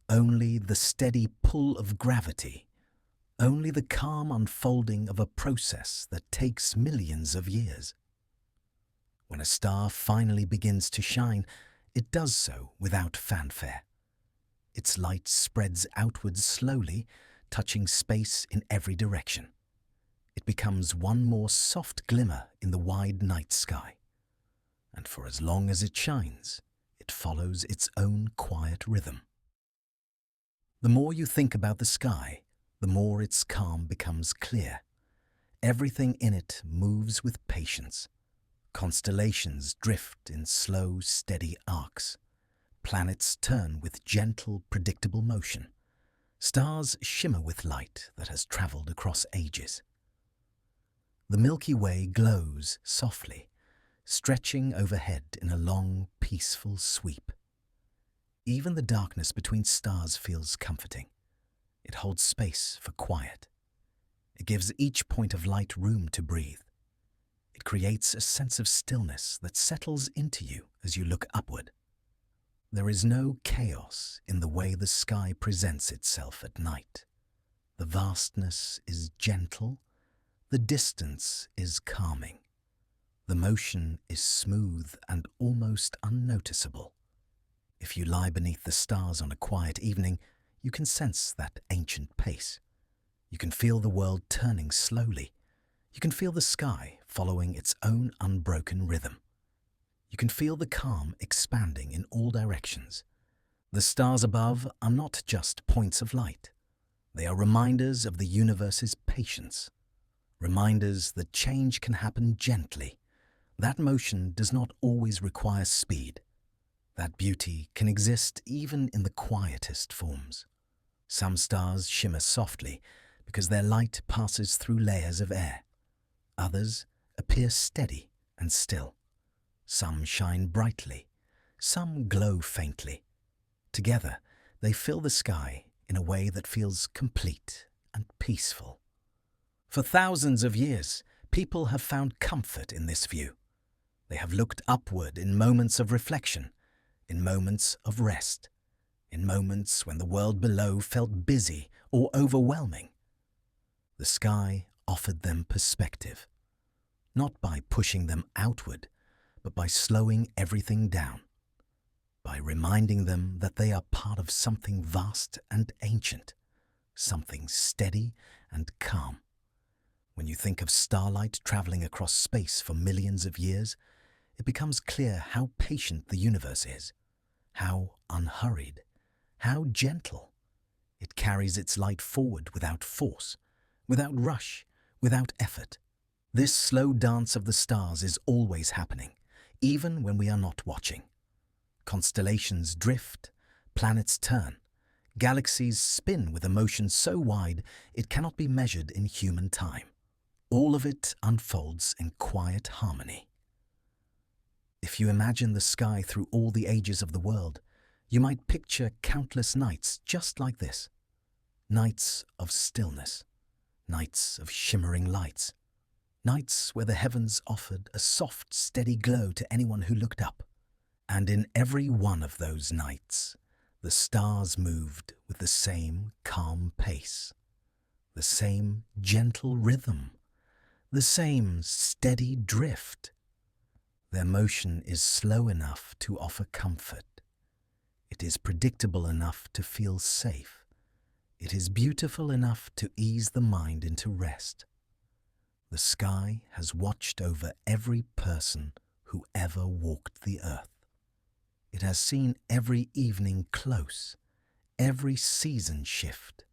only the steady pull of gravity, only the calm unfolding of a process that takes millions of years. When a star finally begins to shine, it does so without fanfare. Its light spreads outwards slowly, touching space in every direction. It becomes one more soft glimmer in the wide night sky. And for as long as it shines, it follows its own quiet rhythm. The more you think about the sky, the more its calm becomes clear. Everything in it moves with patience. Constellations drift in slow, steady arcs. Planets turn with gentle, predictable motion. Stars shimmer with light that has traveled across ages. The Milky Way glows softly, stretching overhead in a long, peaceful sweep. Even the darkness between stars feels comforting. It holds space for quiet. It gives each point of light room to breathe. It creates a sense of stillness that settles into you as you look upward. There is no chaos in the way the sky presents itself at night. The vastness is gentle, the distance is calming. The motion is smooth and almost unnoticeable. If you lie beneath the stars on a quiet evening, you can sense that ancient pace. You can feel the world turning slowly. You can feel the sky following its own unbroken rhythm. You can feel the calm expanding in all directions. The stars above are not just points of light. They are reminders of the universe's patience. Reminders that change can happen gently. That motion does not always require speed. That beauty can exist even in the quietest forms. Some stars shimmer softly because their light passes through layers of air. Others appear steady and still. Some shine brightly, some glow faintly. Together, they fill the sky in a way that feels complete and peaceful. For thousands of years, people have found comfort in this view. They have looked upward in moments of reflection, in moments of rest, in moments when the world below felt busy or overwhelming. The sky offered them perspective, not by pushing them outward, but by slowing everything down, by reminding them that they are part of something vast and ancient, something steady and calm. When you think of starlight traveling across space for millions of years, it becomes clear how patient the universe is, how unhurried, how gentle. It carries its light forward without force, without rush, without effort. This slow dance of the stars is always happening, even when we are not watching. Constellations drift, planets turn, galaxies spin with a motion so wide it cannot be measured in human time. All of it unfolds in quiet harmony. If you imagine the sky through all the ages of the world, you might picture countless nights just like this. Nights of stillness, nights of shimmering lights, nights where the heavens offered a soft, steady glow to anyone who looked up. And in every one of those nights, the stars moved with the same calm pace, the same gentle rhythm, the same steady drift. Their motion is slow enough to offer comfort. It is predictable enough to feel safe. It is beautiful enough to ease the mind into rest. The sky has watched over every person who ever walked the earth. It has seen every evening close, every season shift,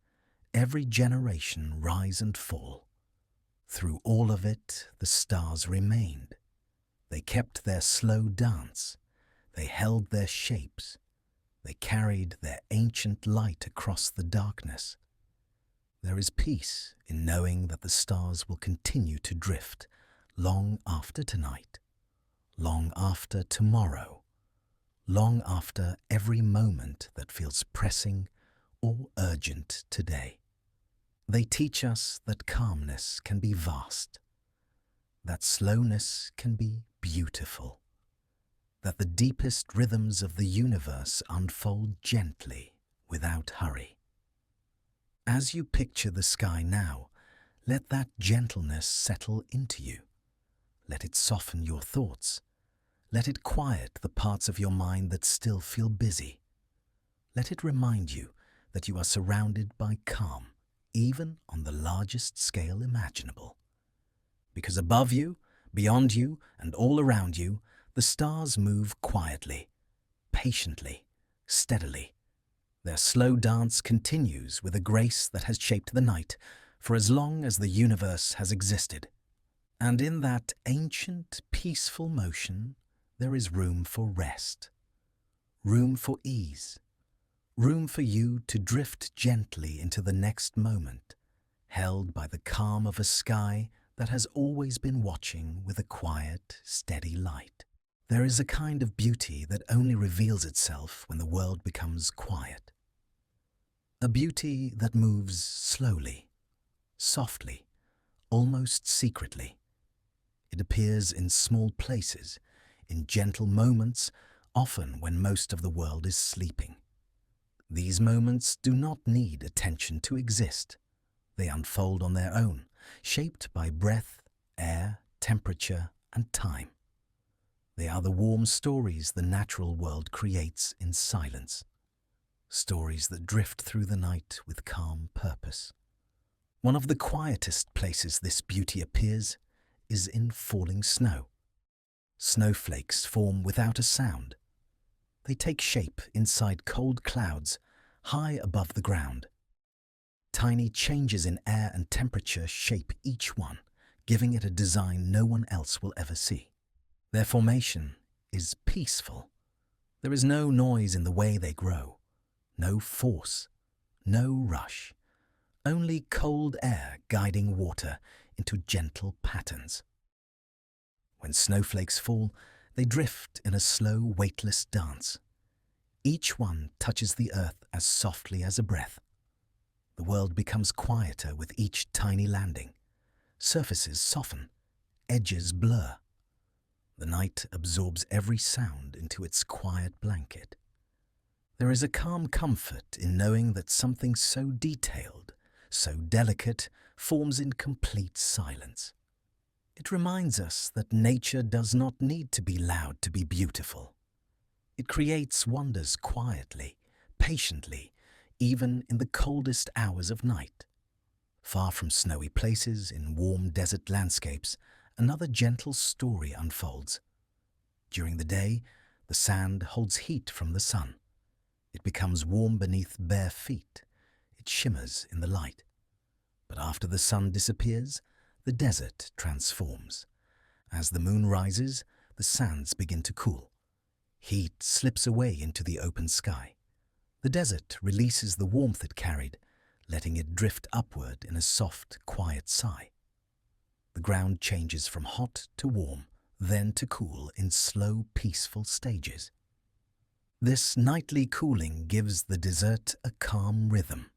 every generation rise and fall. Through all of it, the stars remained. They kept their slow dance. They held their shapes. They carried their ancient light across the darkness. There is peace in knowing that the stars will continue to drift, long after tonight, long after tomorrow, long after every moment that feels pressing or urgent today. They teach us that calmness can be vast, that slowness can be beautiful, that the deepest rhythms of the universe unfold gently without hurry. As you picture the sky now, let that gentleness settle into you. Let it soften your thoughts. Let it quiet the parts of your mind that still feel busy. Let it remind you that you are surrounded by calm, even on the largest scale imaginable. Because above you, beyond you, and all around you, the stars move quietly, patiently, steadily. Their slow dance continues with a grace that has shaped the night for as long as the universe has existed. And in that ancient, peaceful motion, there is room for rest, room for ease, room for you to drift gently into the next moment, held by the calm of a sky that has always been watching with a quiet, steady light. There is a kind of beauty that only reveals itself when the world becomes quiet. A beauty that moves slowly, softly, almost secretly. It appears in small places, in gentle moments, often when most of the world is sleeping. These moments do not need attention to exist. They unfold on their own, shaped by breath, air, temperature, and time. They are the warm stories the natural world creates in silence. Stories that drift through the night with calm purpose. One of the quietest places this beauty appears is in falling snow. Snowflakes form without a sound. They take shape inside cold clouds high above the ground. Tiny changes in air and temperature shape each one, giving it a design no one else will ever see. Their formation is peaceful. There is no noise in the way they grow, no force, no rush, only cold air guiding water into gentle patterns. When snowflakes fall, they drift in a slow, weightless dance. Each one touches the earth as softly as a breath. The world becomes quieter with each tiny landing. Surfaces soften, edges blur. The night absorbs every sound into its quiet blanket. There is a calm comfort in knowing that something so detailed, so delicate, forms in complete silence. It reminds us that nature does not need to be loud to be beautiful. It creates wonders quietly, patiently, even in the coldest hours of night. Far from snowy places, in warm desert landscapes, another gentle story unfolds. During the day, the sand holds heat from the sun. It becomes warm beneath bare feet. It shimmers in the light. But after the sun disappears, the desert transforms. As the moon rises, the sands begin to cool. Heat slips away into the open sky. The desert releases the warmth it carried, letting it drift upward in a soft, quiet sigh. The ground changes from hot to warm, then to cool in slow, peaceful stages. This nightly cooling gives the desert a calm rhythm,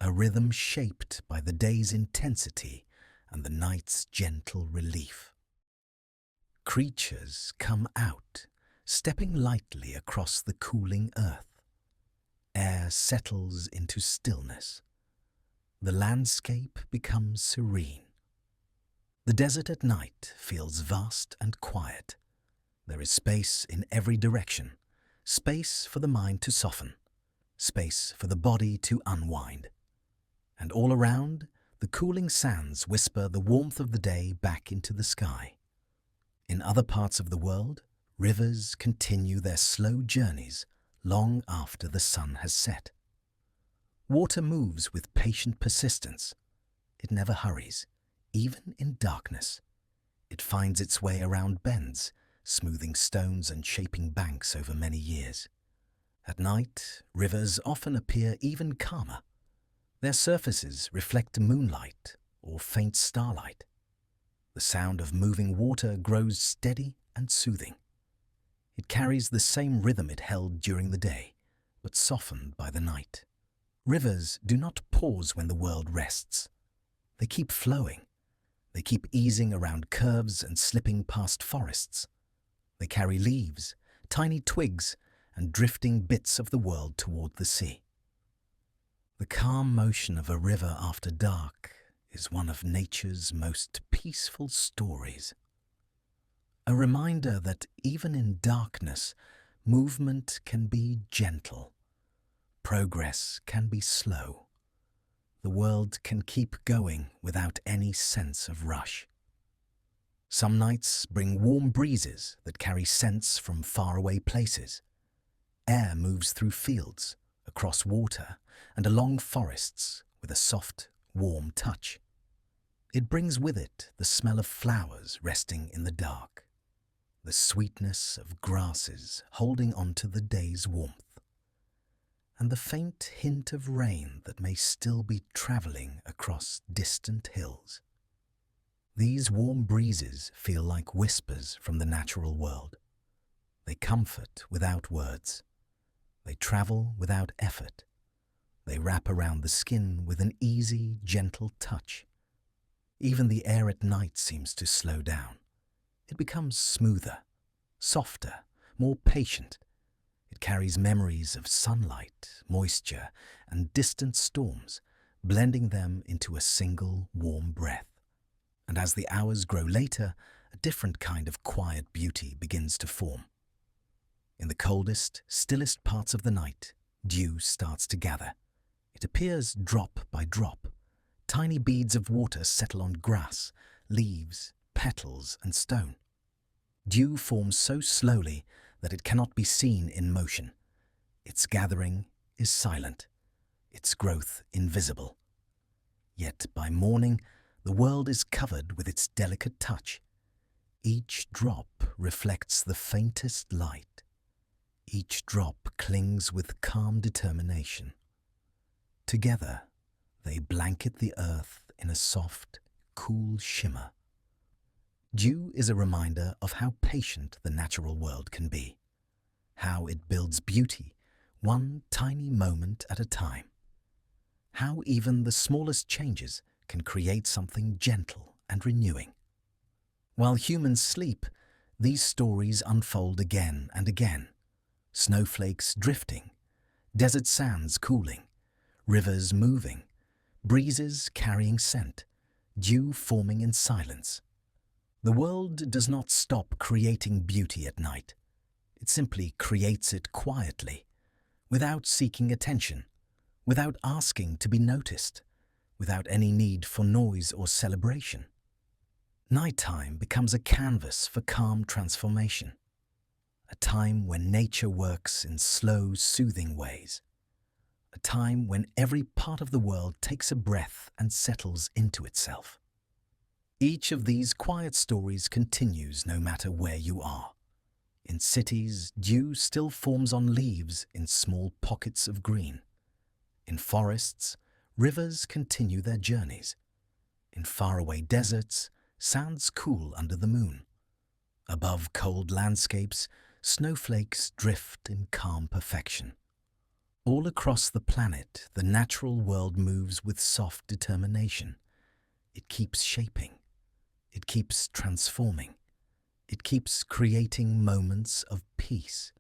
a rhythm shaped by the day's intensity and the night's gentle relief. Creatures come out, stepping lightly across the cooling earth. Air settles into stillness. The landscape becomes serene. The desert at night feels vast and quiet. There is space in every direction, space for the mind to soften, space for the body to unwind. And all around, the cooling sands whisper the warmth of the day back into the sky. In other parts of the world, rivers continue their slow journeys long after the sun has set. Water moves with patient persistence. It never hurries, even in darkness. It finds its way around bends, smoothing stones and shaping banks over many years. At night, rivers often appear even calmer. Their surfaces reflect moonlight or faint starlight. The sound of moving water grows steady and soothing. It carries the same rhythm it held during the day, but softened by the night. Rivers do not pause when the world rests. They keep flowing. They keep easing around curves and slipping past forests. They carry leaves, tiny twigs, and drifting bits of the world toward the sea. The calm motion of a river after dark is one of nature's most peaceful stories. A reminder that even in darkness, movement can be gentle. Progress can be slow. The world can keep going without any sense of rush. Some nights bring warm breezes that carry scents from faraway places. Air moves through fields, across water, and along forests with a soft, warm touch. It brings with it the smell of flowers resting in the dark, the sweetness of grasses holding on to the day's warmth, and the faint hint of rain that may still be travelling across distant hills. These warm breezes feel like whispers from the natural world. They comfort without words. They travel without effort. They wrap around the skin with an easy, gentle touch. Even the air at night seems to slow down. It becomes smoother, softer, more patient. It carries memories of sunlight, moisture, and distant storms, blending them into a single warm breath. And as the hours grow later, a different kind of quiet beauty begins to form. In the coldest, stillest parts of the night, dew starts to gather. It appears drop by drop. Tiny beads of water settle on grass, leaves, petals, and stone. Dew forms so slowly that it cannot be seen in motion. Its gathering is silent, its growth invisible. Yet by morning, the world is covered with its delicate touch. Each drop reflects the faintest light. Each drop clings with calm determination. Together, they blanket the earth in a soft, cool shimmer. Dew is a reminder of how patient the natural world can be, how it builds beauty one tiny moment at a time, how even the smallest changes can create something gentle and renewing. While humans sleep, these stories unfold again and again. Snowflakes drifting, desert sands cooling, rivers moving, breezes carrying scent, dew forming in silence. The world does not stop creating beauty at night. It simply creates it quietly, without seeking attention, without asking to be noticed, without any need for noise or celebration. Nighttime becomes a canvas for calm transformation, a time when nature works in slow, soothing ways, a time when every part of the world takes a breath and settles into itself. Each of these quiet stories continues no matter where you are. In cities, dew still forms on leaves in small pockets of green. In forests, rivers continue their journeys. In faraway deserts, sands cool under the moon. Above cold landscapes, snowflakes drift in calm perfection. All across the planet, the natural world moves with soft determination. It keeps shaping. It keeps transforming. It keeps creating moments of peace.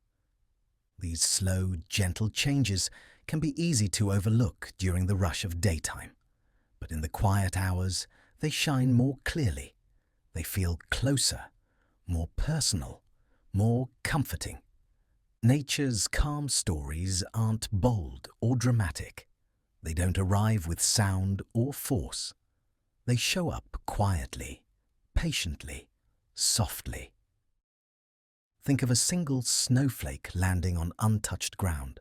These slow, gentle changes can be easy to overlook during the rush of daytime, but in the quiet hours, they shine more clearly. They feel closer, more personal, more comforting. Nature's calm stories aren't bold or dramatic. They don't arrive with sound or force. They show up quietly, patiently, softly. Think of a single snowflake landing on untouched ground,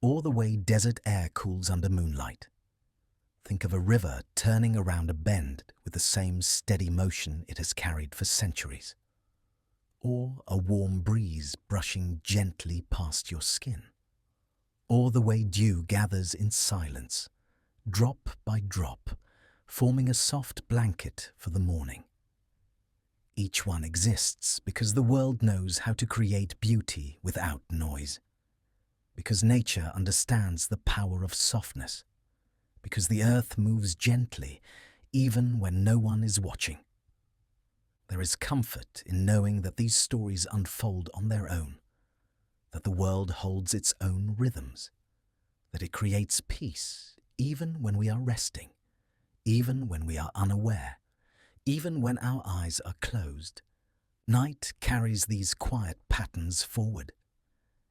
or the way desert air cools under moonlight. Think of a river turning around a bend with the same steady motion it has carried for centuries, or a warm breeze brushing gently past your skin, or the way dew gathers in silence, drop by drop, forming a soft blanket for the morning. Each one exists because the world knows how to create beauty without noise, because nature understands the power of softness, because the earth moves gently even when no one is watching. There is comfort in knowing that these stories unfold on their own, that the world holds its own rhythms, that it creates peace even when we are resting, even when we are unaware, even when our eyes are closed. Night carries these quiet patterns forward.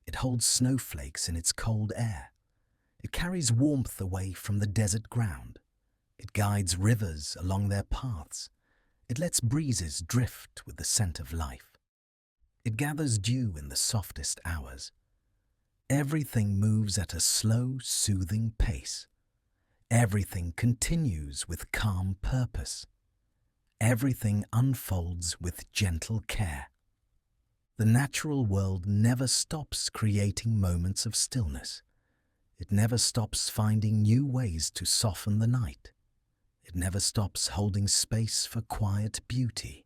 It holds snowflakes in its cold air. It carries warmth away from the desert ground. It guides rivers along their paths. It lets breezes drift with the scent of life. It gathers dew in the softest hours. Everything moves at a slow, soothing pace. Everything continues with calm purpose. Everything unfolds with gentle care. The natural world never stops creating moments of stillness. It never stops finding new ways to soften the night. It never stops holding space for quiet beauty.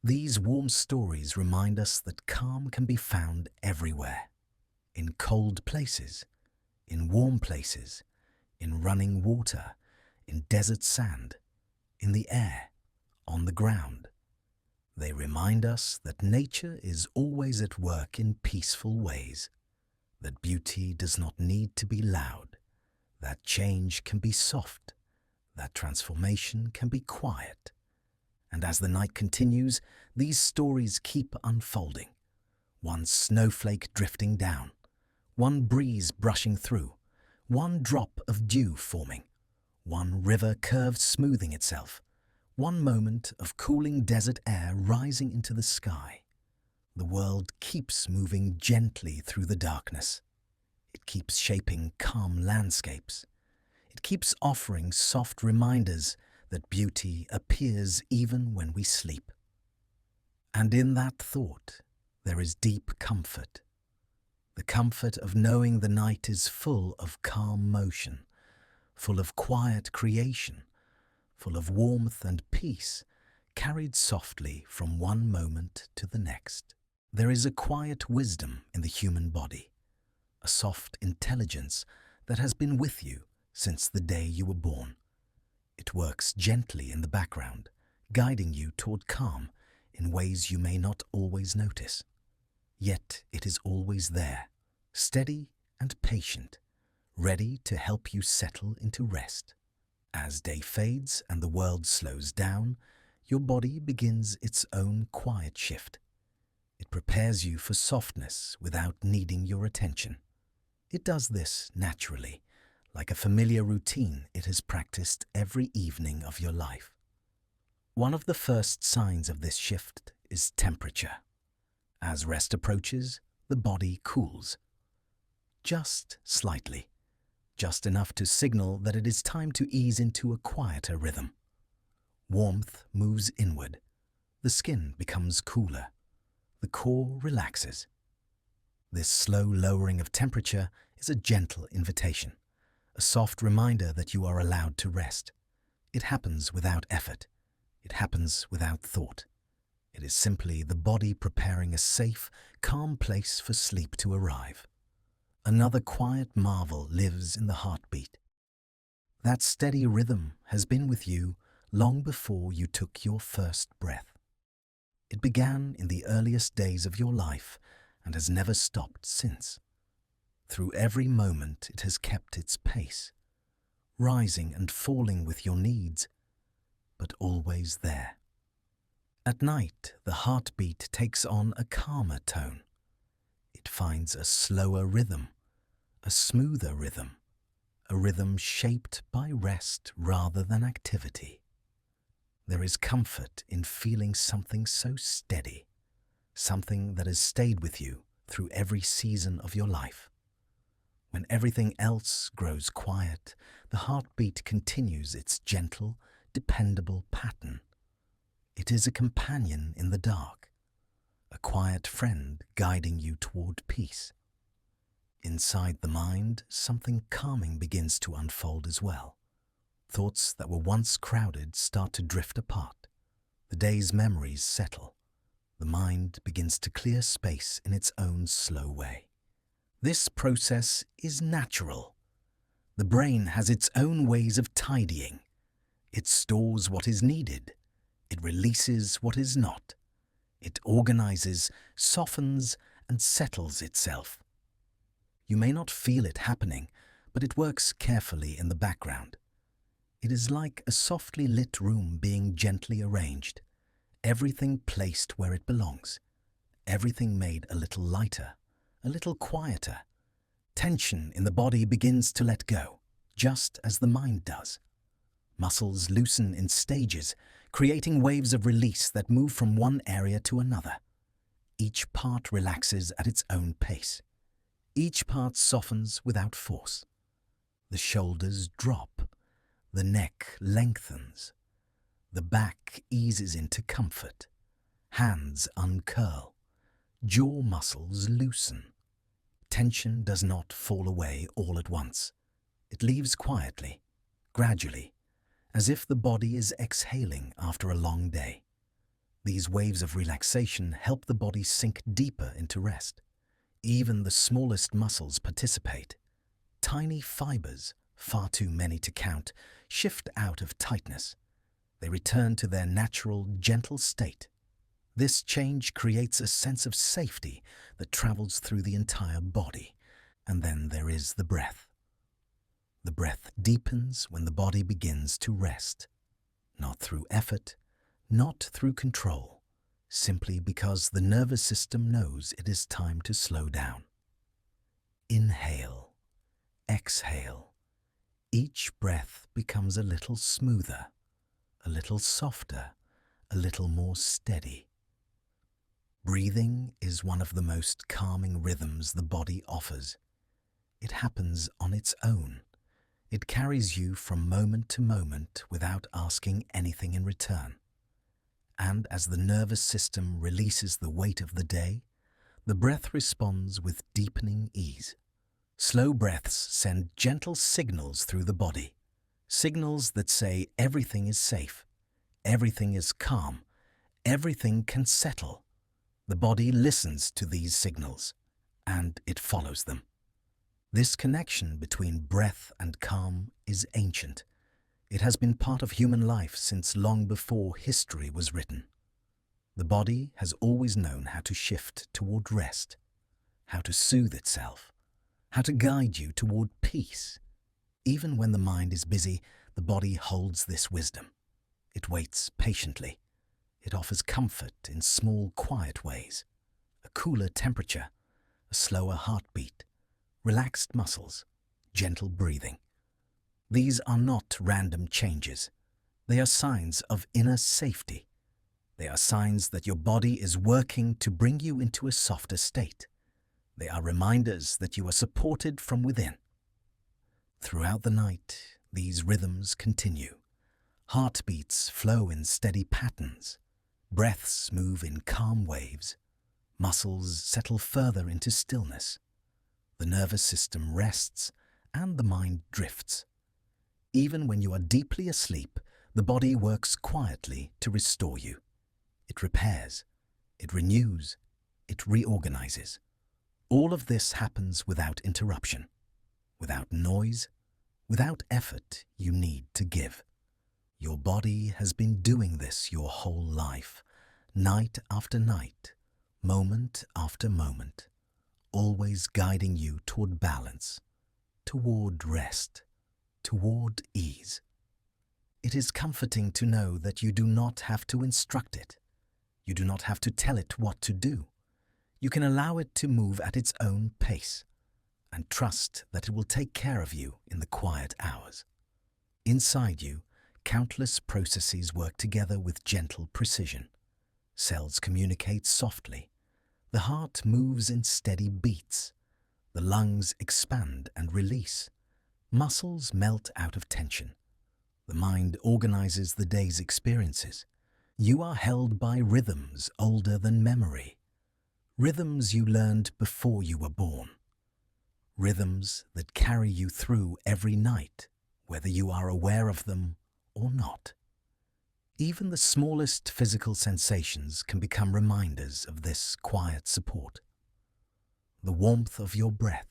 These warm stories remind us that calm can be found everywhere. In cold places, in warm places, in running water, in desert sand, in the air, on the ground. They remind us that nature is always at work in peaceful ways, that beauty does not need to be loud, that change can be soft, that transformation can be quiet. And as the night continues, these stories keep unfolding. One snowflake drifting down, one breeze brushing through, one drop of dew forming, one river curve smoothing itself, one moment of cooling desert air rising into the sky. The world keeps moving gently through the darkness. It keeps shaping calm landscapes. It keeps offering soft reminders that beauty appears even when we sleep. And in that thought, there is deep comfort. The comfort of knowing the night is full of calm motion, full of quiet creation, full of warmth and peace, carried softly from one moment to the next. There is a quiet wisdom in the human body, a soft intelligence that has been with you since the day you were born. It works gently in the background, guiding you toward calm in ways you may not always notice. Yet it is always there, steady and patient, ready to help you settle into rest. As day fades and the world slows down, your body begins its own quiet shift. It prepares you for softness without needing your attention. It does this naturally, like a familiar routine it has practiced every evening of your life. One of the first signs of this shift is temperature. As rest approaches, the body cools. Just slightly. Just enough to signal that it is time to ease into a quieter rhythm. Warmth moves inward. The skin becomes cooler. The core relaxes. This slow lowering of temperature is a gentle invitation, a soft reminder that you are allowed to rest. It happens without effort. It happens without thought. It is simply the body preparing a safe, calm place for sleep to arrive. Another quiet marvel lives in the heartbeat. That steady rhythm has been with you long before you took your first breath. It began in the earliest days of your life and has never stopped since. Through every moment it has kept its pace, rising and falling with your needs, but always there. At night, the heartbeat takes on a calmer tone. It finds a slower rhythm, a smoother rhythm, a rhythm shaped by rest rather than activity. There is comfort in feeling something so steady, something that has stayed with you through every season of your life. When everything else grows quiet, the heartbeat continues its gentle, dependable pattern. It is a companion in the dark, a quiet friend guiding you toward peace. Inside the mind, something calming begins to unfold as well. Thoughts that were once crowded start to drift apart. The day's memories settle. The mind begins to clear space in its own slow way. This process is natural. The brain has its own ways of tidying. It stores what is needed. It releases what is not. It organizes, softens, and settles itself. You may not feel it happening, but it works carefully in the background. It is like a softly lit room being gently arranged, everything placed where it belongs, everything made a little lighter, a little quieter. Tension in the body begins to let go, just as the mind does. Muscles loosen in stages, creating waves of release that move from one area to another. Each part relaxes at its own pace. Each part softens without force. The shoulders drop. The neck lengthens. The back eases into comfort. Hands uncurl. Jaw muscles loosen. Tension does not fall away all at once. It leaves quietly, gradually, as if the body is exhaling after a long day. These waves of relaxation help the body sink deeper into rest. Even the smallest muscles participate. Tiny fibers, far too many to count, shift out of tightness. They return to their natural, gentle state. This change creates a sense of safety that travels through the entire body. And then there is the breath. The breath deepens when the body begins to rest. Not through effort, not through control, simply because the nervous system knows it is time to slow down. Inhale, exhale. Each breath becomes a little smoother, a little softer, a little more steady. Breathing is one of the most calming rhythms the body offers. It happens on its own. It carries you from moment to moment without asking anything in return. And as the nervous system releases the weight of the day, the breath responds with deepening ease. Slow breaths send gentle signals through the body, signals that say everything is safe, everything is calm, everything can settle. The body listens to these signals, and it follows them. This connection between breath and calm is ancient. It has been part of human life since long before history was written. The body has always known how to shift toward rest, how to soothe itself, how to guide you toward peace. Even when the mind is busy, the body holds this wisdom. It waits patiently. It offers comfort in small, quiet ways. A cooler temperature, a slower heartbeat, relaxed muscles, gentle breathing. These are not random changes. They are signs of inner safety. They are signs that your body is working to bring you into a softer state. They are reminders that you are supported from within. Throughout the night, these rhythms continue. Heartbeats flow in steady patterns. Breaths move in calm waves. Muscles settle further into stillness. The nervous system rests and the mind drifts. Even when you are deeply asleep, the body works quietly to restore you. It repairs, it renews, it reorganizes. All of this happens without interruption, without noise, without effort you need to give. Your body has been doing this your whole life, night after night, moment after moment, always guiding you toward balance, toward rest, toward ease. It is comforting to know that you do not have to instruct it. You do not have to tell it what to do. You can allow it to move at its own pace and trust that it will take care of you in the quiet hours. Inside you, countless processes work together with gentle precision. Cells communicate softly. The heart moves in steady beats. The lungs expand and release. Muscles melt out of tension. The mind organizes the day's experiences. You are held by rhythms older than memory. Rhythms you learned before you were born. Rhythms that carry you through every night, whether you are aware of them or not. Even the smallest physical sensations can become reminders of this quiet support. The warmth of your breath,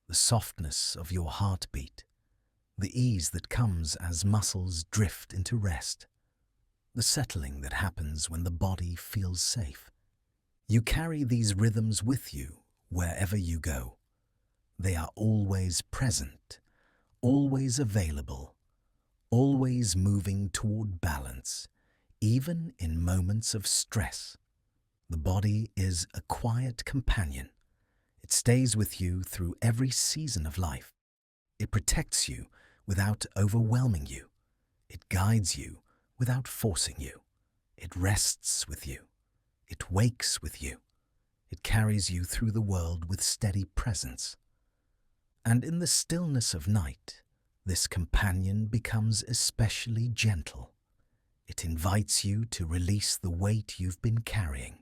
the softness of your heartbeat, the ease that comes as muscles drift into rest, the settling that happens when the body feels safe. You carry these rhythms with you wherever you go. They are always present, always available, always moving toward balance, even in moments of stress. The body is a quiet companion. It stays with you through every season of life. It protects you without overwhelming you. It guides you without forcing you. It rests with you. It wakes with you. It carries you through the world with steady presence. And in the stillness of night, this companion becomes especially gentle. It invites you to release the weight you've been carrying.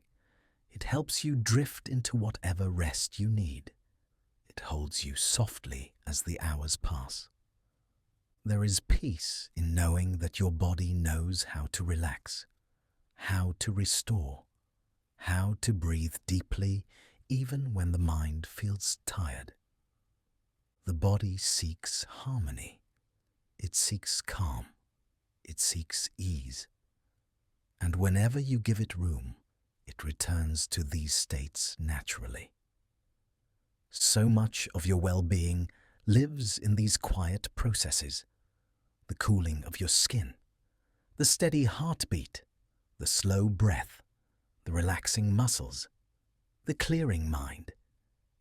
It helps you drift into whatever rest you need. It holds you softly as the hours pass. There is peace in knowing that your body knows how to relax, how to restore, how to breathe deeply even when the mind feels tired. The body seeks harmony. It seeks calm. It seeks ease. And whenever you give it room, it returns to these states naturally. So much of your well-being lives in these quiet processes. The cooling of your skin, the steady heartbeat, the slow breath, the relaxing muscles, the clearing mind.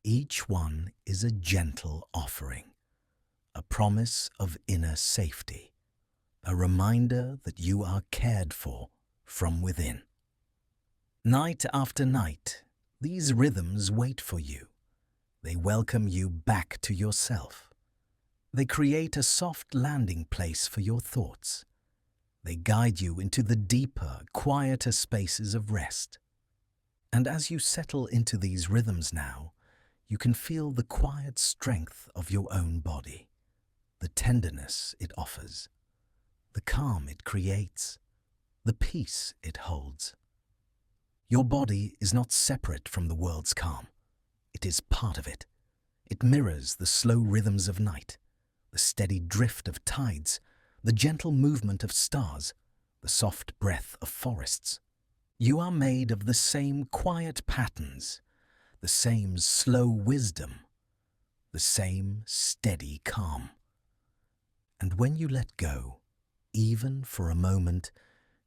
Each one is a gentle offering, a promise of inner safety, a reminder that you are cared for from within. Night after night, these rhythms wait for you. They welcome you back to yourself. They create a soft landing place for your thoughts. They guide you into the deeper, quieter spaces of rest. And as you settle into these rhythms now, you can feel the quiet strength of your own body, the tenderness it offers, the calm it creates, the peace it holds. Your body is not separate from the world's calm. It is part of it. It mirrors the slow rhythms of night, the steady drift of tides, the gentle movement of stars, the soft breath of forests. You are made of the same quiet patterns, the same slow wisdom, the same steady calm. And when you let go, even for a moment,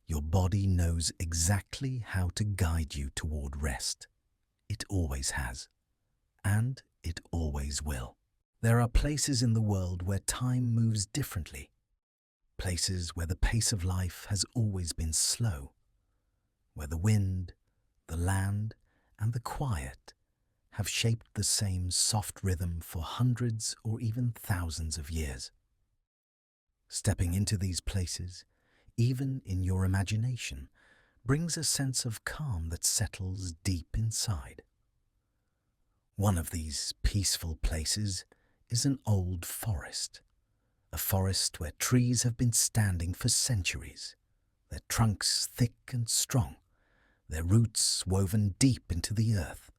your body knows exactly how to guide you toward rest. It always has, and it always will. There are places in the world where time moves differently, places where the pace of life has always been slow, where the wind, the land, and the quiet have shaped the same soft rhythm for hundreds or even thousands of years. Stepping into these places, even in your imagination, brings a sense of calm that settles deep inside. One of these peaceful places is an old forest, a forest where trees have been standing for centuries, their trunks thick and strong, their roots woven deep into the earth.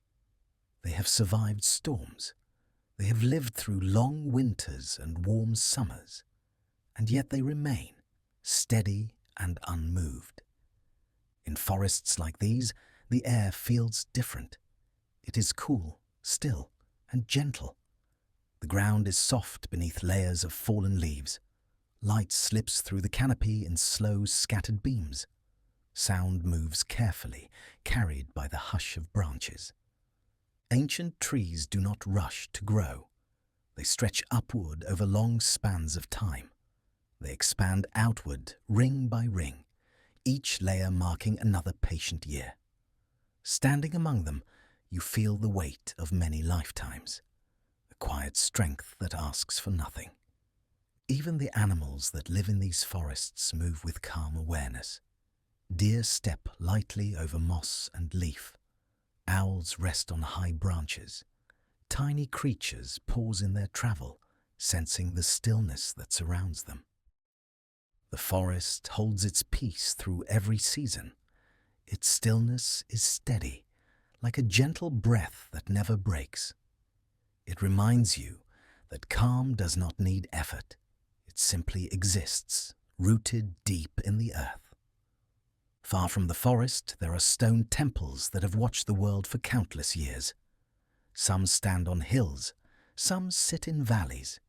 They have survived storms. They have lived through long winters and warm summers, and yet they remain steady and unmoved. In forests like these, the air feels different. It is cool, still, and gentle. The ground is soft beneath layers of fallen leaves. Light slips through the canopy in slow, scattered beams. Sound moves carefully, carried by the hush of branches. Ancient trees do not rush to grow. They stretch upward over long spans of time. They expand outward, ring by ring, each layer marking another patient year. Standing among them, you feel the weight of many lifetimes, a quiet strength that asks for nothing. Even the animals that live in these forests move with calm awareness. Deer step lightly over moss and leaf. Owls rest on high branches. Tiny creatures pause in their travel, sensing the stillness that surrounds them. The forest holds its peace through every season. Its stillness is steady, like a gentle breath that never breaks. It reminds you that calm does not need effort. It simply exists, rooted deep in the earth. Far from the forest, there are stone temples that have watched the world for countless years. Some stand on hills, some sit in valleys,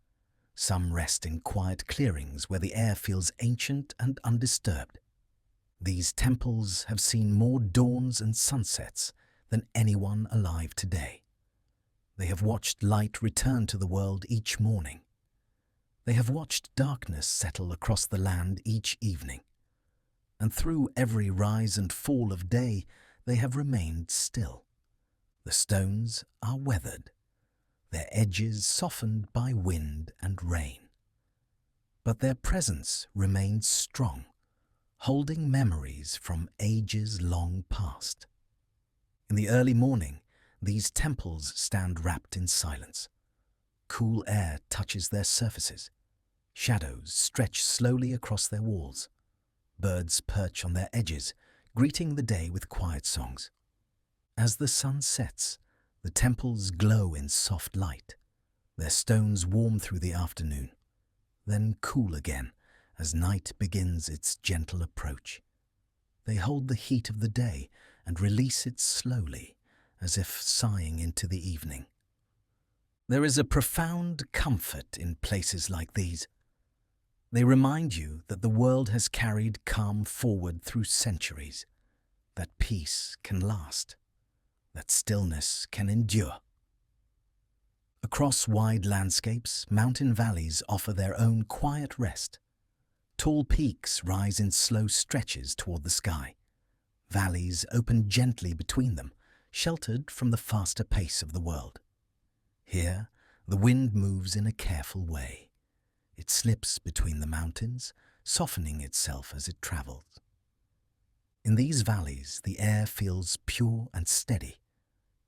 some rest in quiet clearings where the air feels ancient and undisturbed. These temples have seen more dawns and sunsets than anyone alive today. They have watched light return to the world each morning. They have watched darkness settle across the land each evening. And through every rise and fall of day, they have remained still. The stones are weathered, their edges softened by wind and rain. But their presence remains strong, holding memories from ages long past. In the early morning, these temples stand wrapped in silence. Cool air touches their surfaces. Shadows stretch slowly across their walls. Birds perch on their edges, greeting the day with quiet songs. As the sun sets, the temples glow in soft light. Their stones warm through the afternoon, then cool again as night begins its gentle approach. They hold the heat of the day and release it slowly, as if sighing into the evening. There is a profound comfort in places like these. They remind you that the world has carried calm forward through centuries, that peace can last, that stillness can endure. Across wide landscapes, mountain valleys offer their own quiet rest. Tall peaks rise in slow stretches toward the sky. Valleys open gently between them, sheltered from the faster pace of the world. Here, the wind moves in a careful way. It slips between the mountains, softening itself as it travels. In these valleys, the air feels pure and steady.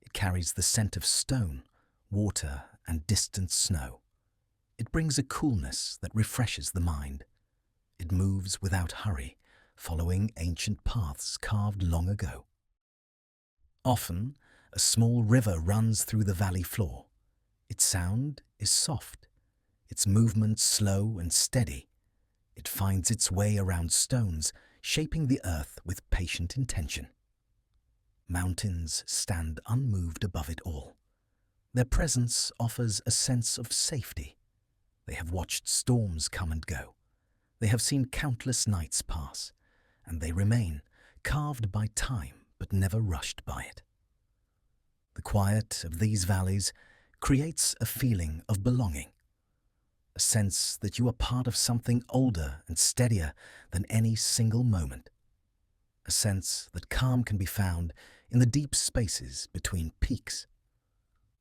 It carries the scent of stone, water, and distant snow. It brings a coolness that refreshes the mind. It moves without hurry, following ancient paths carved long ago. Often, a small river runs through the valley floor. Its sound is soft, its movement slow and steady. It finds its way around stones, shaping the earth with patient intention. Mountains stand unmoved above it all. Their presence offers a sense of safety. They have watched storms come and go. They have seen countless nights pass, and they remain, carved by time but never rushed by it. The quiet of these valleys creates a feeling of belonging, a sense that you are part of something older and steadier than any single moment, a sense that calm can be found in the deep spaces between peaks.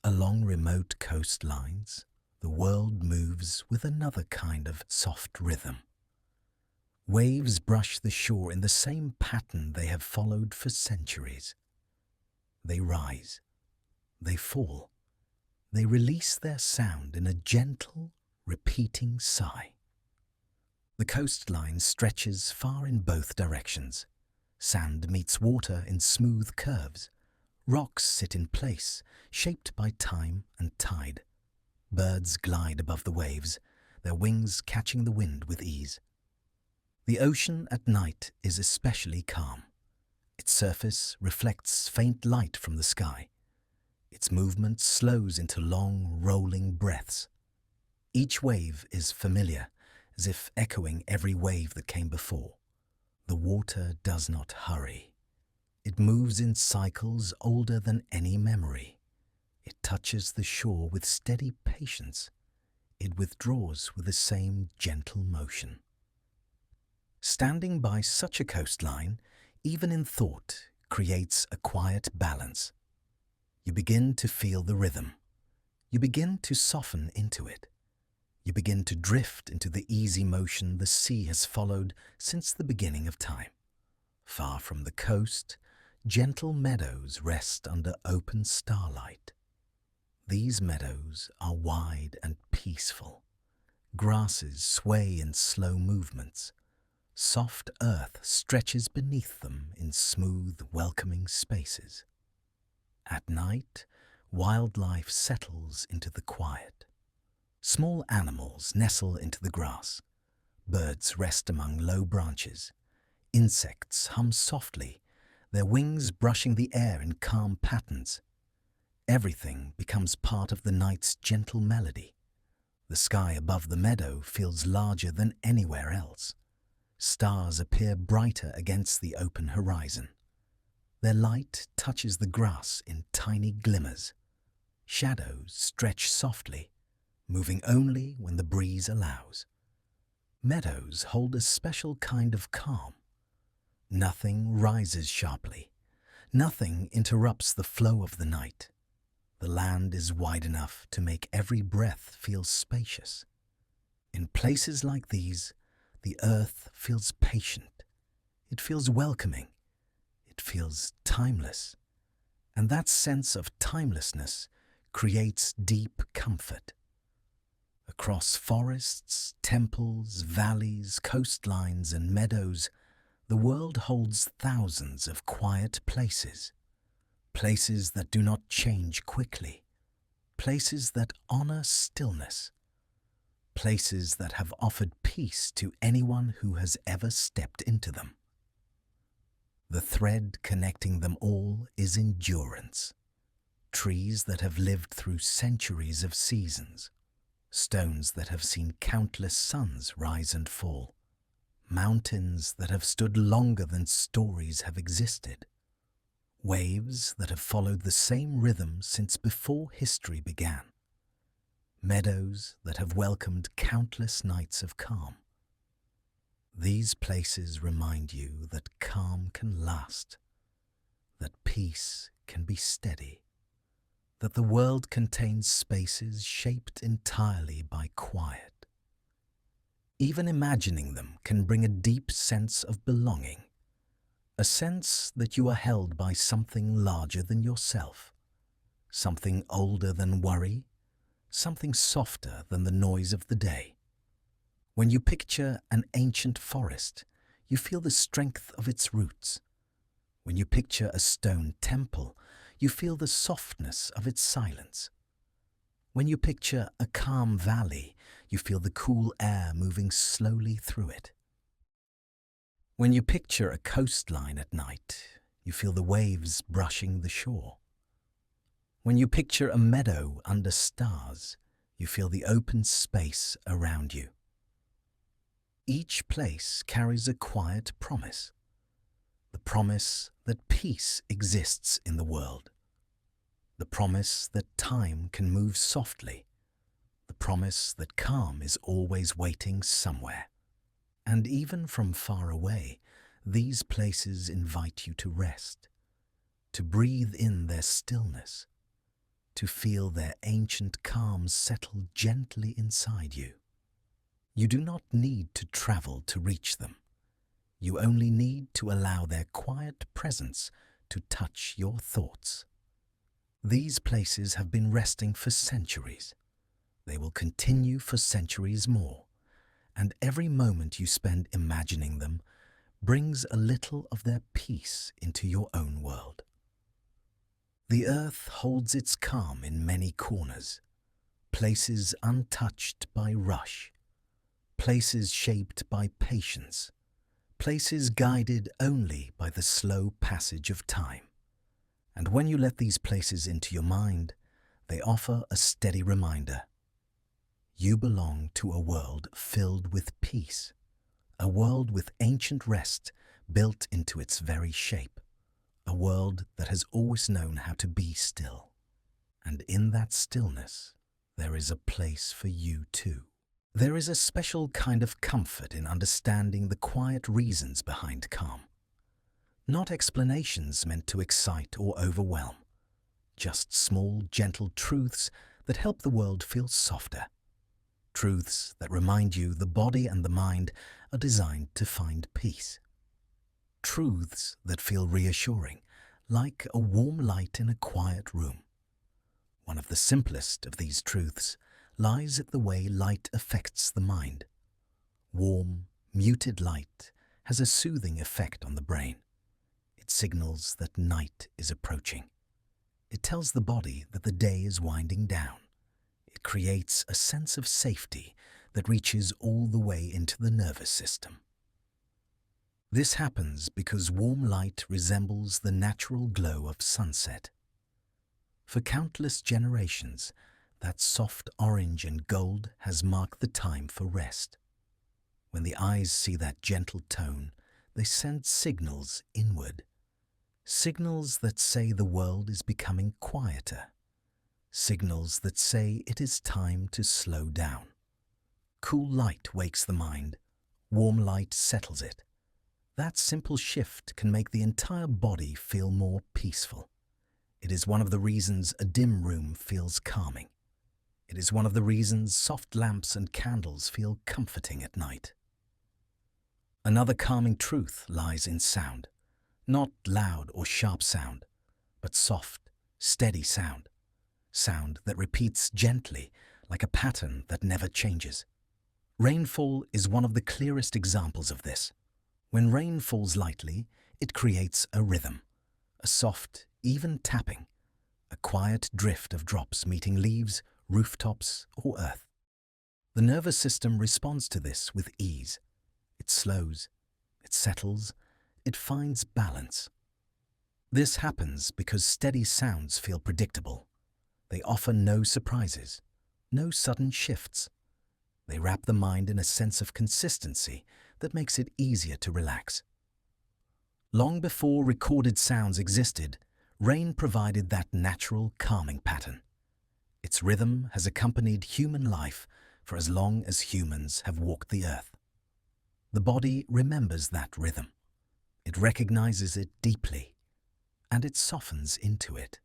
Along remote coastlines, the world moves with another kind of soft rhythm. Waves brush the shore in the same pattern they have followed for centuries. They rise, they fall, they release their sound in a gentle, repeating sigh. The coastline stretches far in both directions. Sand meets water in smooth curves. Rocks sit in place, shaped by time and tide. Birds glide above the waves, their wings catching the wind with ease. The ocean at night is especially calm. Its surface reflects faint light from the sky. Its movement slows into long, rolling breaths. Each wave is familiar, as if echoing every wave that came before. The water does not hurry. It moves in cycles older than any memory. It touches the shore with steady patience. It withdraws with the same gentle motion. Standing by such a coastline, even in thought, creates a quiet balance. You begin to feel the rhythm. You begin to soften into it. You begin to drift into the easy motion the sea has followed since the beginning of time. Far from the coast, gentle meadows rest under open starlight. These meadows are wide and peaceful. Grasses sway in slow movements. Soft earth stretches beneath them in smooth, welcoming spaces. At night, wildlife settles into the quiet. Small animals nestle into the grass. Birds rest among low branches. Insects hum softly, their wings brushing the air in calm patterns. Everything becomes part of the night's gentle melody. The sky above the meadow feels larger than anywhere else. Stars appear brighter against the open horizon. Their light touches the grass in tiny glimmers. Shadows stretch softly, moving only when the breeze allows. Meadows hold a special kind of calm. Nothing rises sharply. Nothing interrupts the flow of the night. The land is wide enough to make every breath feel spacious. In places like these, the earth feels patient. It feels welcoming. It feels timeless. And that sense of timelessness creates deep comfort. Across forests, temples, valleys, coastlines, and meadows, the world holds thousands of quiet places. Places that do not change quickly. Places that honor stillness. Places that have offered peace to anyone who has ever stepped into them. The thread connecting them all is endurance. Trees that have lived through centuries of seasons. Stones that have seen countless suns rise and fall. Mountains that have stood longer than stories have existed. Waves that have followed the same rhythm since before history began. Meadows that have welcomed countless nights of calm. These places remind you that calm can last, that peace can be steady, that the world contains spaces shaped entirely by quiet. Even imagining them can bring a deep sense of belonging, a sense that you are held by something larger than yourself, something older than worry, something softer than the noise of the day. When you picture an ancient forest, you feel the strength of its roots. When you picture a stone temple, you feel the softness of its silence. When you picture a calm valley, you feel the cool air moving slowly through it. When you picture a coastline at night, you feel the waves brushing the shore. When you picture a meadow under stars, you feel the open space around you. Each place carries a quiet promise, the promise that peace exists in the world, the promise that time can move softly, the promise that calm is always waiting somewhere. And even from far away, these places invite you to rest, to breathe in their stillness, to feel their ancient calm settle gently inside you. You do not need to travel to reach them. You only need to allow their quiet presence to touch your thoughts. These places have been resting for centuries. They will continue for centuries more, and every moment you spend imagining them brings a little of their peace into your own world. The earth holds its calm in many corners, places untouched by rush, places shaped by patience, places guided only by the slow passage of time. And when you let these places into your mind, they offer a steady reminder. You belong to a world filled with peace, a world with ancient rest built into its very shape, a world that has always known how to be still. And in that stillness, there is a place for you too. There is a special kind of comfort in understanding the quiet reasons behind calm. Not explanations meant to excite or overwhelm, just small, gentle truths that help the world feel softer. Truths that remind you the body and the mind are designed to find peace. Truths that feel reassuring, like a warm light in a quiet room. One of the simplest of these truths lies at the way light affects the mind. Warm, muted light has a soothing effect on the brain. It signals that night is approaching. It tells the body that the day is winding down. It creates a sense of safety that reaches all the way into the nervous system. This happens because warm light resembles the natural glow of sunset. For countless generations, that soft orange and gold has marked the time for rest. When the eyes see that gentle tone, they send signals inward. Signals that say the world is becoming quieter. Signals that say it is time to slow down. Cool light wakes the mind. Warm light settles it. That simple shift can make the entire body feel more peaceful. It is one of the reasons a dim room feels calming. It is one of the reasons soft lamps and candles feel comforting at night. Another calming truth lies in sound. Not loud or sharp sound, but soft, steady sound. Sound that repeats gently, like a pattern that never changes. Rainfall is one of the clearest examples of this. When rain falls lightly, it creates a rhythm, a soft, even tapping, a quiet drift of drops meeting leaves, rooftops, or earth. The nervous system responds to this with ease. It slows, it settles, it finds balance. This happens because steady sounds feel predictable. They offer no surprises, no sudden shifts. They wrap the mind in a sense of consistency that makes it easier to relax. Long before recorded sounds existed, rain provided that natural calming pattern. Its rhythm has accompanied human life for as long as humans have walked the earth. The body remembers that rhythm. It recognizes it deeply, and it softens into it.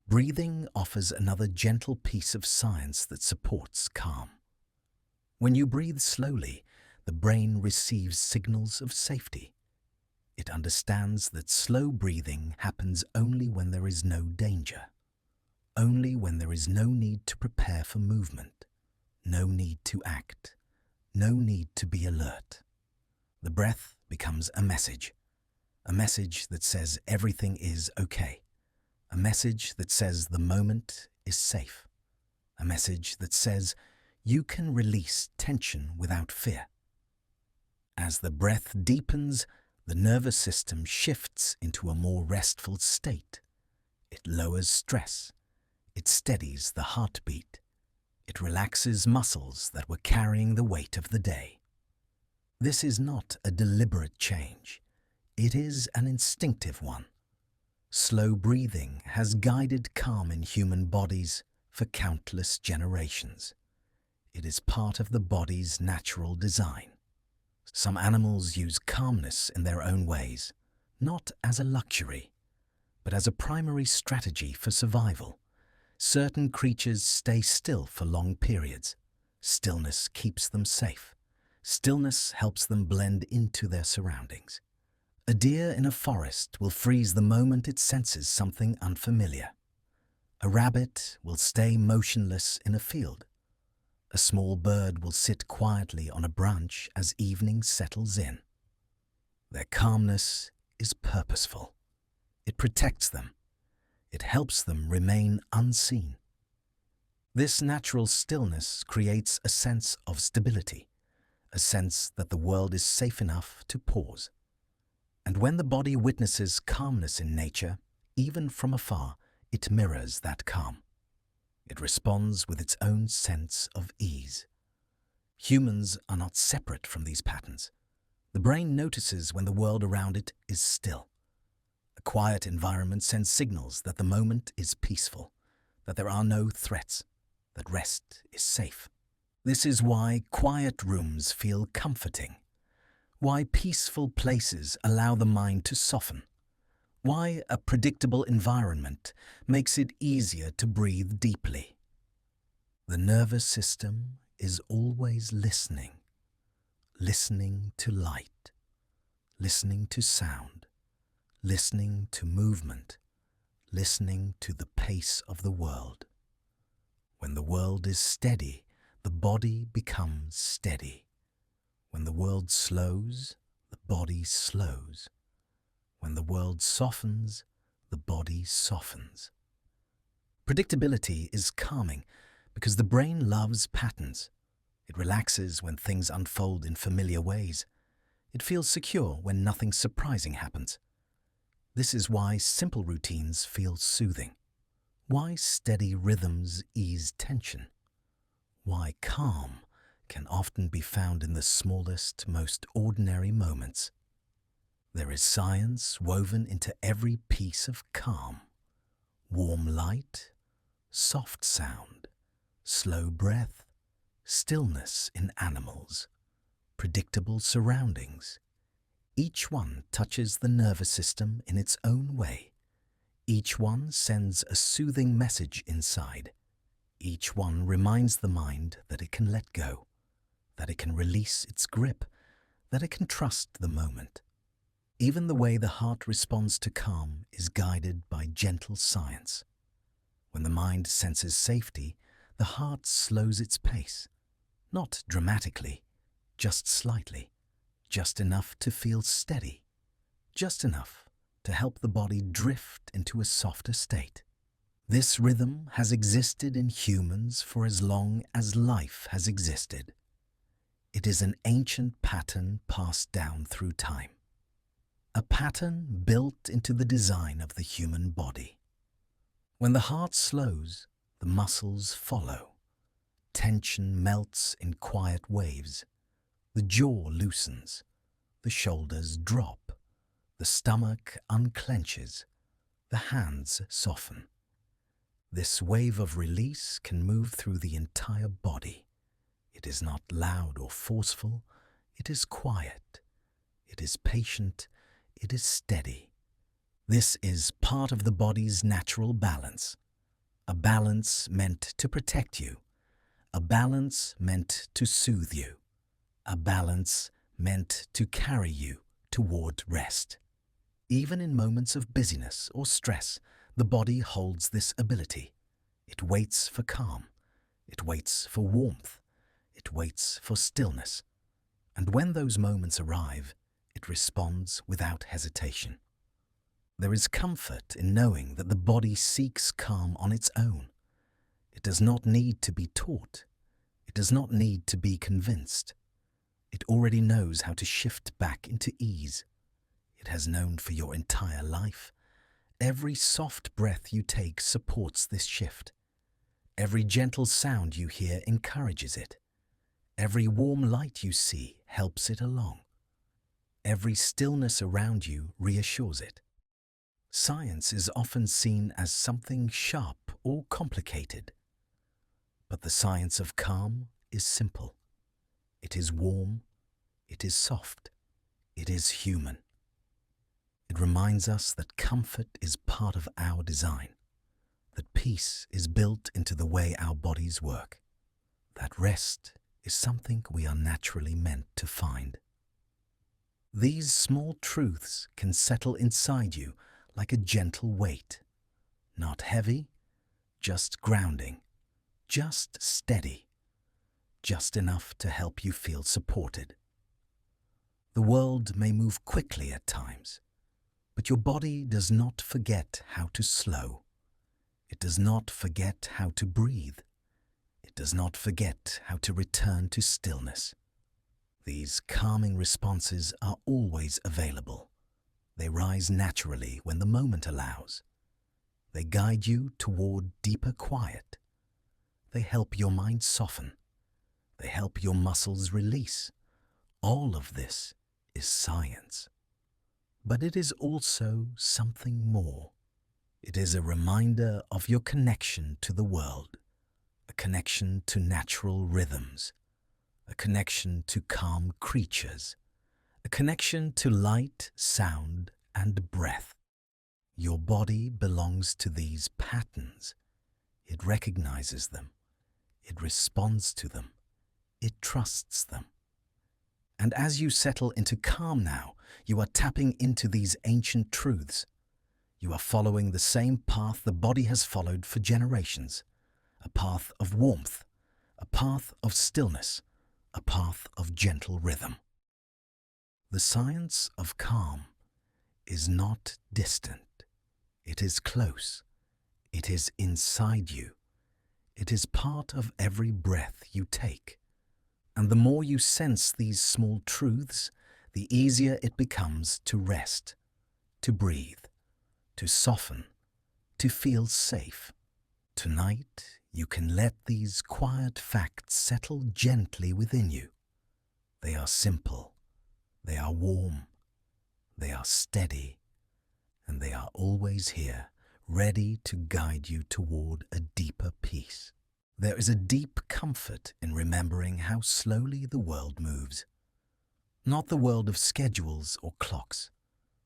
Breathing offers another gentle piece of science that supports calm. When you breathe slowly, the brain receives signals of safety. It understands that slow breathing happens only when there is no danger, only when there is no need to prepare for movement, no need to act, no need to be alert. The breath becomes a message that says everything is okay, a message that says the moment is safe, a message that says you can release tension without fear. As the breath deepens, the nervous system shifts into a more restful state. It lowers stress. It steadies the heartbeat. It relaxes muscles that were carrying the weight of the day. This is not a deliberate change. It is an instinctive one. Slow breathing has guided calm in human bodies for countless generations. It is part of the body's natural design. Some animals use calmness in their own ways, not as a luxury, but as a primary strategy for survival. Certain creatures stay still for long periods. Stillness keeps them safe. Stillness helps them blend into their surroundings. A deer in a forest will freeze the moment it senses something unfamiliar. A rabbit will stay motionless in a field. A small bird will sit quietly on a branch as evening settles in. Their calmness is purposeful. It protects them. It helps them remain unseen. This natural stillness creates a sense of stability, a sense that the world is safe enough to pause. And when the body witnesses calmness in nature, even from afar, it mirrors that calm. It responds with its own sense of ease. Humans are not separate from these patterns. The brain notices when the world around it is still. A quiet environment sends signals that the moment is peaceful, that there are no threats, that rest is safe. This is why quiet rooms feel comforting, why peaceful places allow the mind to soften, why a predictable environment makes it easier to breathe deeply. The nervous system is always listening, listening to light, listening to sound, listening to movement, listening to the pace of the world. When the world is steady, the body becomes steady. When the world slows, the body slows. When the world softens, the body softens. Predictability is calming because the brain loves patterns. It relaxes when things unfold in familiar ways. It feels secure when nothing surprising happens. This is why simple routines feel soothing. Why steady rhythms ease tension. Why calm can often be found in the smallest, most ordinary moments. There is science woven into every piece of calm. Warm light, soft sound, slow breath, stillness in animals, predictable surroundings. Each one touches the nervous system in its own way. Each one sends a soothing message inside. Each one reminds the mind that it can let go, that it can release its grip, that it can trust the moment. Even the way the heart responds to calm is guided by gentle science. When the mind senses safety, the heart slows its pace. Not dramatically, just slightly, just enough to feel steady, just enough to help the body drift into a softer state. This rhythm has existed in humans for as long as life has existed. It is an ancient pattern passed down through time. A pattern built into the design of the human body. When the heart slows, the muscles follow. Tension melts in quiet waves. The jaw loosens. The shoulders drop. The stomach unclenches. The hands soften. This wave of release can move through the entire body. It is not loud or forceful. It is quiet. It is patient. It is steady. This is part of the body's natural balance. A balance meant to protect you. A balance meant to soothe you. A balance meant to carry you toward rest. Even in moments of busyness or stress, the body holds this ability. It waits for calm. It waits for warmth. It waits for stillness. And when those moments arrive, it responds without hesitation. There is comfort in knowing that the body seeks calm on its own. It does not need to be taught. It does not need to be convinced. It already knows how to shift back into ease. It has known for your entire life. Every soft breath you take supports this shift. Every gentle sound you hear encourages it. Every warm light you see helps it along. Every stillness around you reassures it. Science is often seen as something sharp or complicated. But the science of calm is simple. It is warm. It is soft. It is human. It reminds us that comfort is part of our design, that peace is built into the way our bodies work, that rest is something we are naturally meant to find. These small truths can settle inside you like a gentle weight, not heavy, just grounding, just steady, just enough to help you feel supported. The world may move quickly at times, but your body does not forget how to slow. It does not forget how to breathe. It does not forget how to return to stillness. These calming responses are always available. They rise naturally when the moment allows. They guide you toward deeper quiet. They help your mind soften. They help your muscles release. All of this is science. But it is also something more. It is a reminder of your connection to the world, a connection to natural rhythms, a connection to calm creatures, a connection to light, sound, and breath. Your body belongs to these patterns. It recognizes them. It responds to them. It trusts them. And as you settle into calm now, you are tapping into these ancient truths. You are following the same path the body has followed for generations, a path of warmth, a path of stillness, a path of gentle rhythm. The science of calm is not distant. It is close. It is inside you. It is part of every breath you take. And the more you sense these small truths, the easier it becomes to rest, to breathe, to soften, to feel safe. Tonight, you can let these quiet facts settle gently within you. They are simple, they are warm, they are steady, and they are always here, ready to guide you toward a deeper peace. There is a deep comfort in remembering how slowly the world moves. Not the world of schedules or clocks,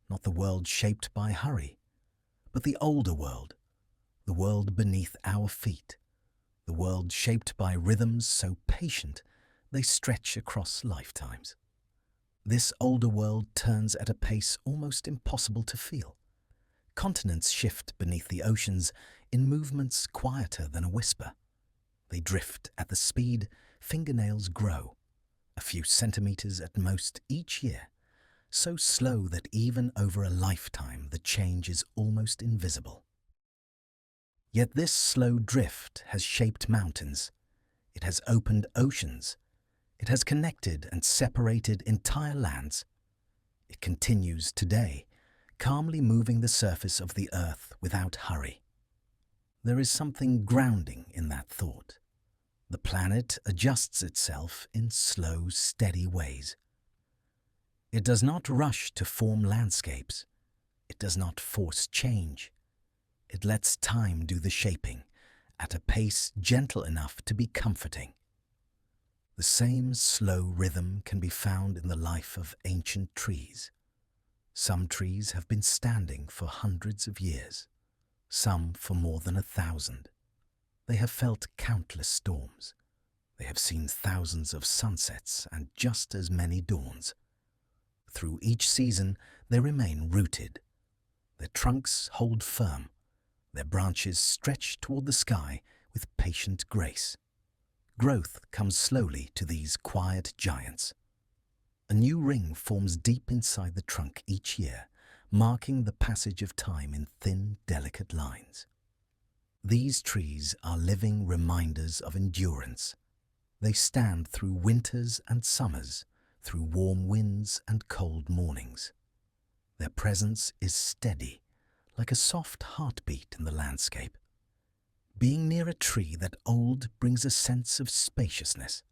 not the world shaped by hurry, but the older world, the world beneath our feet, the world shaped by rhythms so patient they stretch across lifetimes. This older world turns at a pace almost impossible to feel. Continents shift beneath the oceans in movements quieter than a whisper. They drift at the speed fingernails grow, a few centimeters at most each year, so slow that even over a lifetime the change is almost invisible. Yet this slow drift has shaped mountains. It has opened oceans. It has connected and separated entire lands. It continues today, calmly moving the surface of the earth without hurry. There is something grounding in that thought. The planet adjusts itself in slow, steady ways. It does not rush to form landscapes. It does not force change. It lets time do the shaping, at a pace gentle enough to be comforting. The same slow rhythm can be found in the life of ancient trees. Some trees have been standing for hundreds of years, some for more than 1,000. They have felt countless storms. They have seen thousands of sunsets and just as many dawns. Through each season, they remain rooted. Their trunks hold firm. Their branches stretch toward the sky with patient grace. Growth comes slowly to these quiet giants. A new ring forms deep inside the trunk each year, marking the passage of time in thin, delicate lines. These trees are living reminders of endurance. They stand through winters and summers, through warm winds and cold mornings. Their presence is steady, like a soft heartbeat in the landscape. Being near a tree that old brings a sense of spaciousness,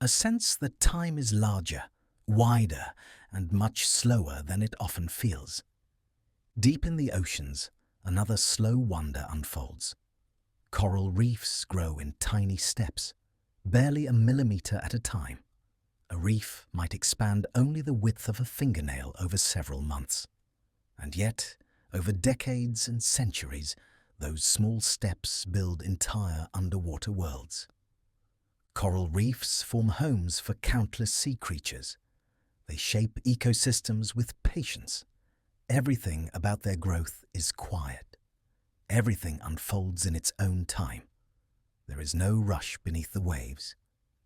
a sense that time is larger, wider, and much slower than it often feels. Deep in the oceans, another slow wonder unfolds. Coral reefs grow in tiny steps, barely a millimeter at a time. A reef might expand only the width of a fingernail over several months. And yet, over decades and centuries, those small steps build entire underwater worlds. Coral reefs form homes for countless sea creatures. They shape ecosystems with patience. Everything about their growth is quiet. Everything unfolds in its own time. There is no rush beneath the waves,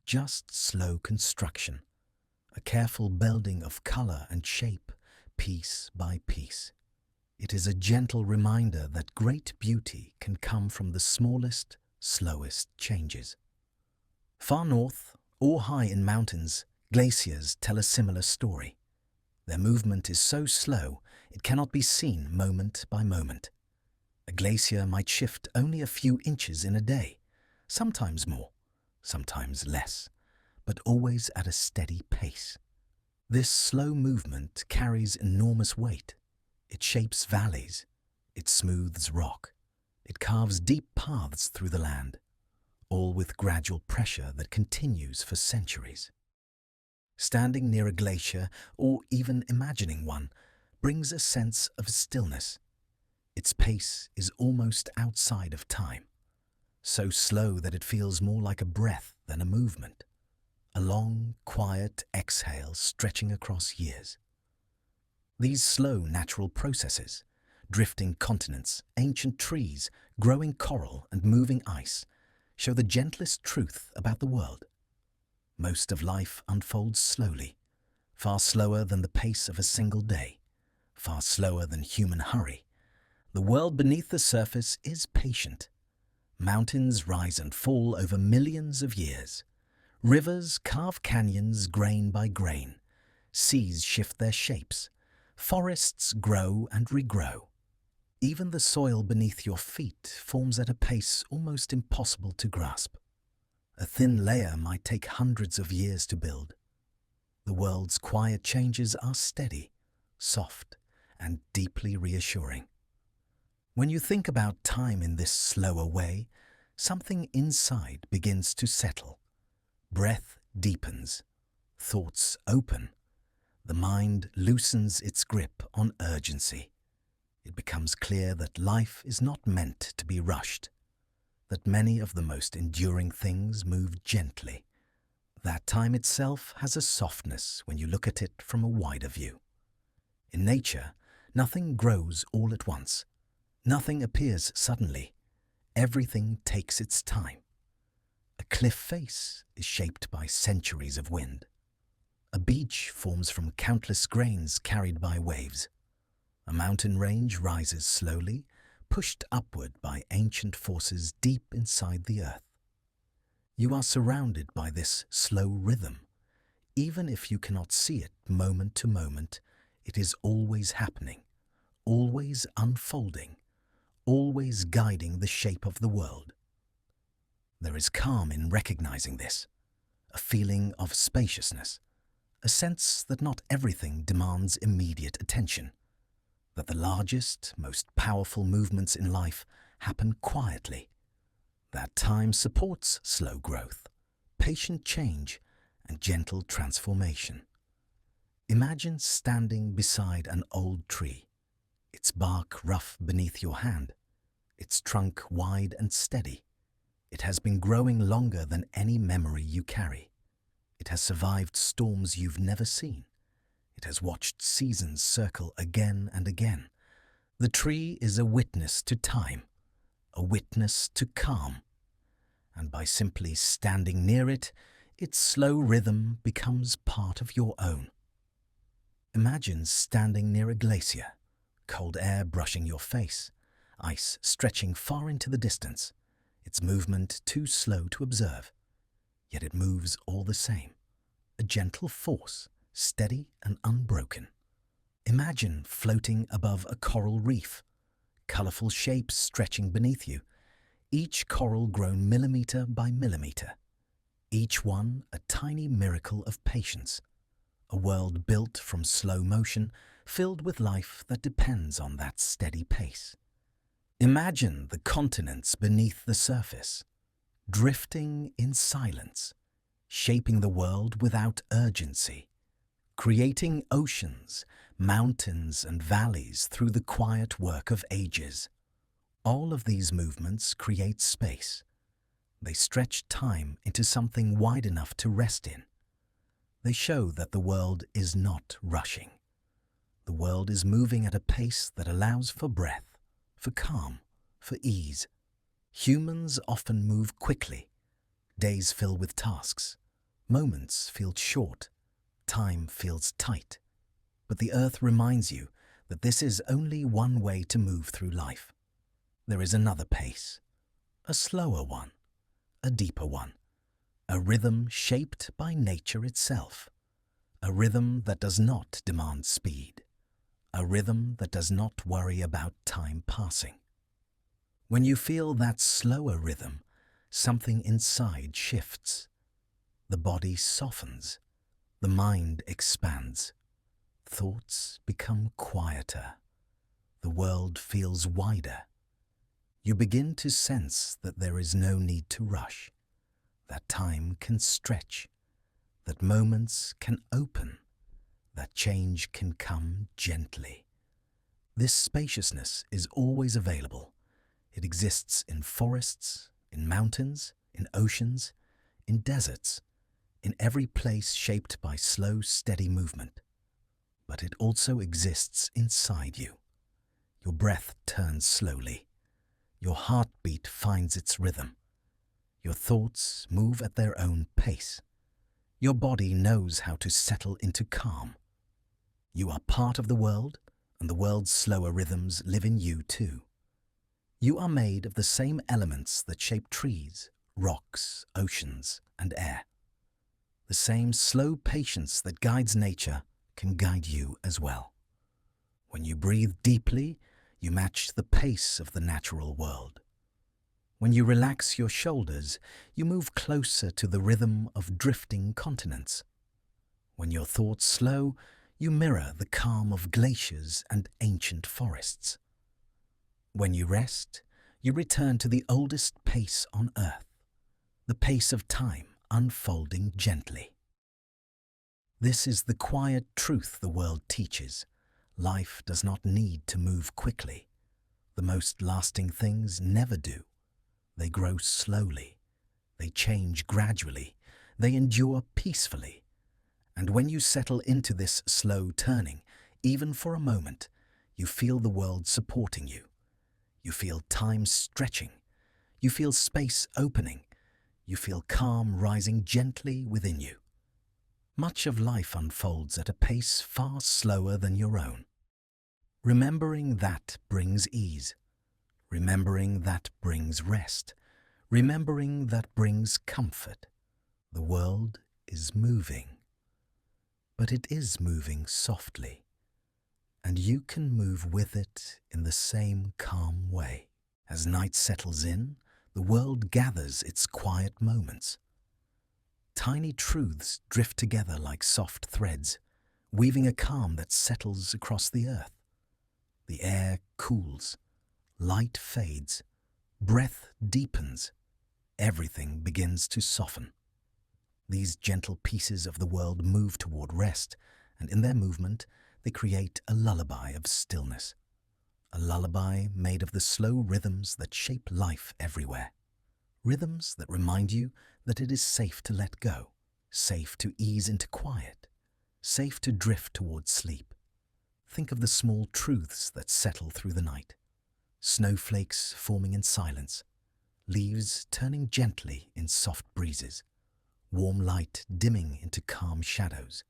just slow construction, a careful building of color and shape, piece by piece. It is a gentle reminder that great beauty can come from the smallest, slowest changes. Far north, or high in mountains, glaciers tell a similar story. Their movement is so slow it cannot be seen moment by moment. A glacier might shift only a few inches in a day, sometimes more, sometimes less, but always at a steady pace. This slow movement carries enormous weight. It shapes valleys, it smooths rock, it carves deep paths through the land, all with gradual pressure that continues for centuries. Standing near a glacier, or even imagining one, brings a sense of stillness. Its pace is almost outside of time, so slow that it feels more like a breath than a movement, a long, quiet exhale stretching across years. These slow natural processes, drifting continents, ancient trees, growing coral and moving ice, show the gentlest truth about the world. Most of life unfolds slowly, far slower than the pace of a single day, far slower than human hurry. The world beneath the surface is patient. Mountains rise and fall over millions of years. Rivers carve canyons grain by grain. Seas shift their shapes. Forests grow and regrow. Even the soil beneath your feet forms at a pace almost impossible to grasp. A thin layer might take hundreds of years to build. The world's quiet changes are steady, soft, and deeply reassuring. When you think about time in this slower way, something inside begins to settle. Breath deepens, thoughts open, the mind loosens its grip on urgency. It becomes clear that life is not meant to be rushed, that many of the most enduring things move gently, that time itself has a softness when you look at it from a wider view. In nature, nothing grows all at once. Nothing appears suddenly. Everything takes its time. A cliff face is shaped by centuries of wind. A beach forms from countless grains carried by waves. A mountain range rises slowly, pushed upward by ancient forces deep inside the earth. You are surrounded by this slow rhythm. Even if you cannot see it moment to moment, it is always happening, always unfolding, always guiding the shape of the world. There is calm in recognizing this, a feeling of spaciousness, a sense that not everything demands immediate attention, that the largest, most powerful movements in life happen quietly, that time supports slow growth, patient change, and gentle transformation. Imagine standing beside an old tree, its bark rough beneath your hand, its trunk wide and steady. It has been growing longer than any memory you carry. It has survived storms you've never seen. It has watched seasons circle again and again. The tree is a witness to time, a witness to calm. And by simply standing near it, its slow rhythm becomes part of your own. Imagine standing near a glacier, cold air brushing your face, ice stretching far into the distance, its movement too slow to observe. Yet it moves all the same, a gentle force, steady and unbroken. Imagine floating above a coral reef, colorful shapes stretching beneath you, each coral grown millimeter by millimeter, each one a tiny miracle of patience, a world built from slow motion, filled with life that depends on that steady pace. Imagine the continents beneath the surface, drifting in silence, shaping the world without urgency, creating oceans, mountains, and valleys through the quiet work of ages. All of these movements create space. They stretch time into something wide enough to rest in. They show that the world is not rushing. The world is moving at a pace that allows for breath, for calm, for ease. Humans often move quickly. Days fill with tasks. Moments feel short. Time feels tight. But the earth reminds you that this is only one way to move through life. There is another pace, a slower one, a deeper one, a rhythm shaped by nature itself, a rhythm that does not demand speed, a rhythm that does not worry about time passing. When you feel that slower rhythm, something inside shifts. The body softens, the mind expands, thoughts become quieter, the world feels wider. You begin to sense that there is no need to rush, that time can stretch, that moments can open, that change can come gently. This spaciousness is always available. It exists in forests, in mountains, in oceans, in deserts, in every place shaped by slow, steady movement. But it also exists inside you. Your breath turns slowly. Your heartbeat finds its rhythm. Your thoughts move at their own pace. Your body knows how to settle into calm. You are part of the world, and the world's slower rhythms live in you too. You are made of the same elements that shape trees, rocks, oceans, and air. The same slow patience that guides nature can guide you as well. When you breathe deeply, you match the pace of the natural world. When you relax your shoulders, you move closer to the rhythm of drifting continents. When your thoughts slow, you mirror the calm of glaciers and ancient forests. When you rest, you return to the oldest pace on earth, the pace of time unfolding gently. This is the quiet truth the world teaches. Life does not need to move quickly. The most lasting things never do. They grow slowly. They change gradually. They endure peacefully. And when you settle into this slow turning, even for a moment, you feel the world supporting you. You feel time stretching. You feel space opening. You feel calm rising gently within you. Much of life unfolds at a pace far slower than your own. Remembering that brings ease. Remembering that brings rest. Remembering that brings comfort. The world is moving. But it is moving softly. And you can move with it in the same calm way. As night settles in, the world gathers its quiet moments. Tiny truths drift together like soft threads, weaving a calm that settles across the earth. The air cools, light fades, breath deepens, everything begins to soften. These gentle pieces of the world move toward rest, and in their movement, they create a lullaby of stillness. A lullaby made of the slow rhythms that shape life everywhere. Rhythms that remind you that it is safe to let go, safe to ease into quiet, safe to drift towards sleep. Think of the small truths that settle through the night. Snowflakes forming in silence, leaves turning gently in soft breezes, warm light dimming into calm shadows.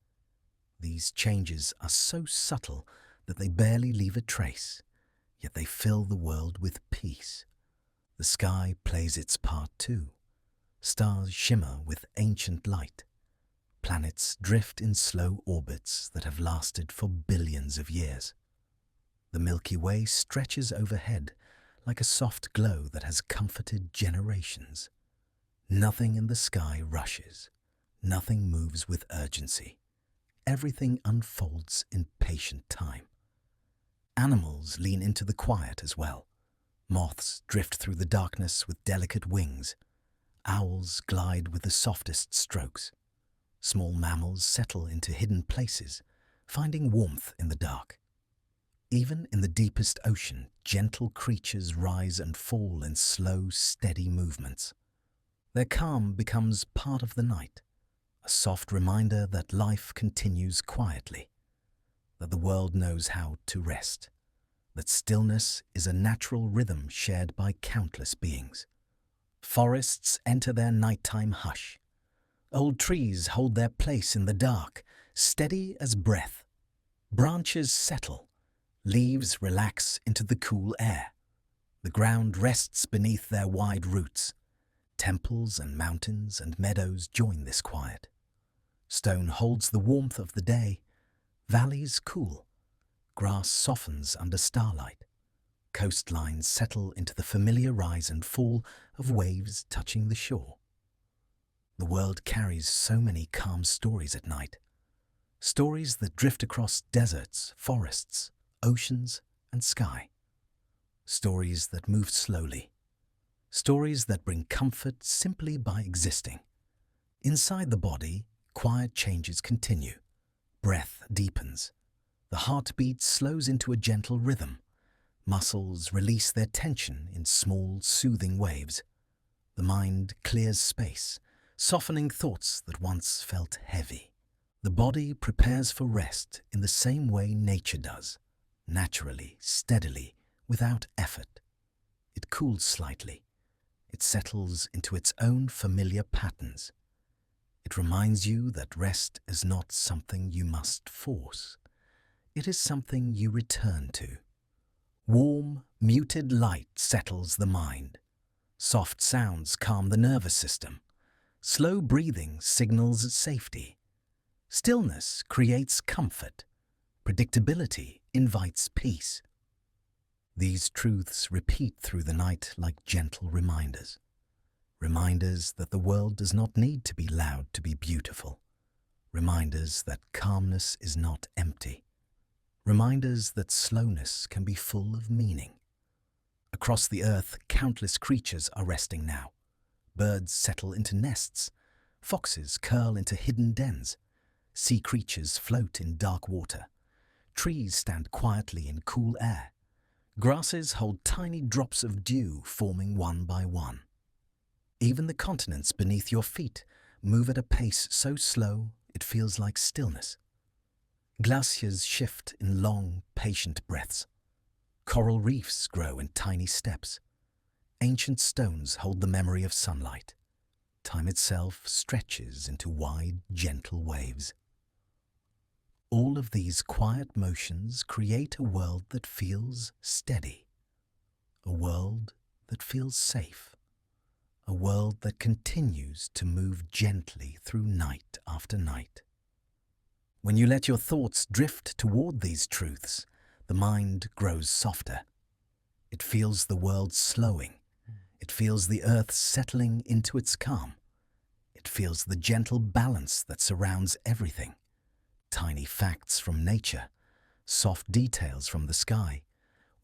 These changes are so subtle that they barely leave a trace, yet they fill the world with peace. The sky plays its part too. Stars shimmer with ancient light. Planets drift in slow orbits that have lasted for billions of years. The Milky Way stretches overhead like a soft glow that has comforted generations. Nothing in the sky rushes. Nothing moves with urgency. Everything unfolds in patient time. Animals lean into the quiet as well. Moths drift through the darkness with delicate wings. Owls glide with the softest strokes. Small mammals settle into hidden places, finding warmth in the dark. Even in the deepest ocean, gentle creatures rise and fall in slow, steady movements. Their calm becomes part of the night, a soft reminder that life continues quietly, that the world knows how to rest, that stillness is a natural rhythm shared by countless beings. Forests enter their nighttime hush. Old trees hold their place in the dark, steady as breath. Branches settle. Leaves relax into the cool air. The ground rests beneath their wide roots. Temples and mountains and meadows join this quiet. Stone holds the warmth of the day. Valleys cool. Grass softens under starlight. Coastlines settle into the familiar rise and fall of waves touching the shore. The world carries so many calm stories at night. Stories that drift across deserts, forests, oceans, and sky. Stories that move slowly. Stories that bring comfort simply by existing. Inside the body, quiet changes continue. Breath deepens. The heartbeat slows into a gentle rhythm. Muscles release their tension in small, soothing waves. The mind clears space, softening thoughts that once felt heavy. The body prepares for rest in the same way nature does, naturally, steadily, without effort. It cools slightly. It settles into its own familiar patterns. It reminds you that rest is not something you must force. It is something you return to. Warm, muted light settles the mind. Soft sounds calm the nervous system. Slow breathing signals safety. Stillness creates comfort. Predictability invites peace. These truths repeat through the night like gentle reminders. Reminders that the world does not need to be loud to be beautiful. Reminders that calmness is not empty. Reminders that slowness can be full of meaning. Across the earth, countless creatures are resting now. Birds settle into nests. Foxes curl into hidden dens. Sea creatures float in dark water. Trees stand quietly in cool air. Grasses hold tiny drops of dew forming one by one. Even the continents beneath your feet move at a pace so slow it feels like stillness. Glaciers shift in long, patient breaths. Coral reefs grow in tiny steps. Ancient stones hold the memory of sunlight. Time itself stretches into wide, gentle waves. All of these quiet motions create a world that feels steady, a world that feels safe, a world that continues to move gently through night after night. When you let your thoughts drift toward these truths, the mind grows softer. It feels the world slowing. It feels the earth settling into its calm. It feels the gentle balance that surrounds everything. Tiny facts from nature, soft details from the sky,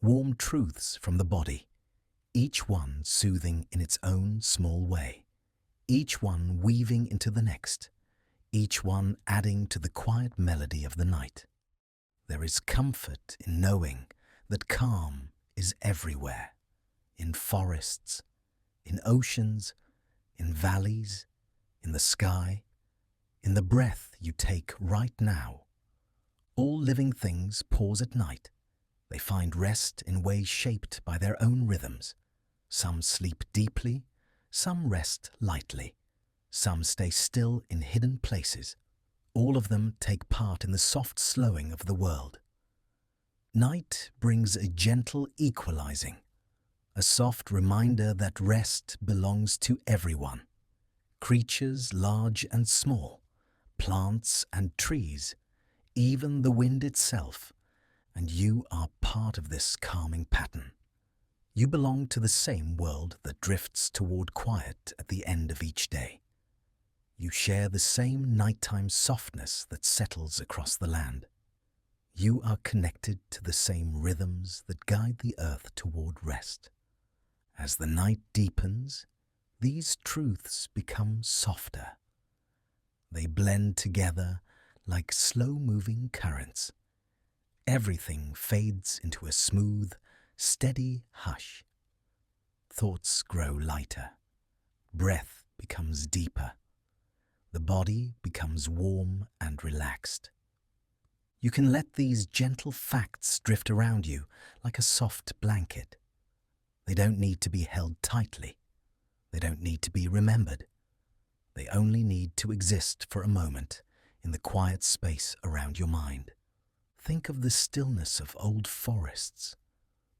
warm truths from the body, each one soothing in its own small way, each one weaving into the next, each one adding to the quiet melody of the night. There is comfort in knowing that calm is everywhere, in forests, in oceans, in valleys, in the sky, in the breath you take right now. All living things pause at night. They find rest in ways shaped by their own rhythms. Some sleep deeply, some rest lightly. Some stay still in hidden places. All of them take part in the soft slowing of the world. Night brings a gentle equalizing, a soft reminder that rest belongs to everyone. Creatures large and small, plants and trees, even the wind itself, and you are part of this calming pattern. You belong to the same world that drifts toward quiet at the end of each day. You share the same nighttime softness that settles across the land. You are connected to the same rhythms that guide the earth toward rest. As the night deepens, these truths become softer. They blend together like slow-moving currents. Everything fades into a smooth, steady hush. Thoughts grow lighter. Breath becomes deeper. The body becomes warm and relaxed. You can let these gentle facts drift around you like a soft blanket. They don't need to be held tightly. They don't need to be remembered. They only need to exist for a moment in the quiet space around your mind. Think of the stillness of old forests,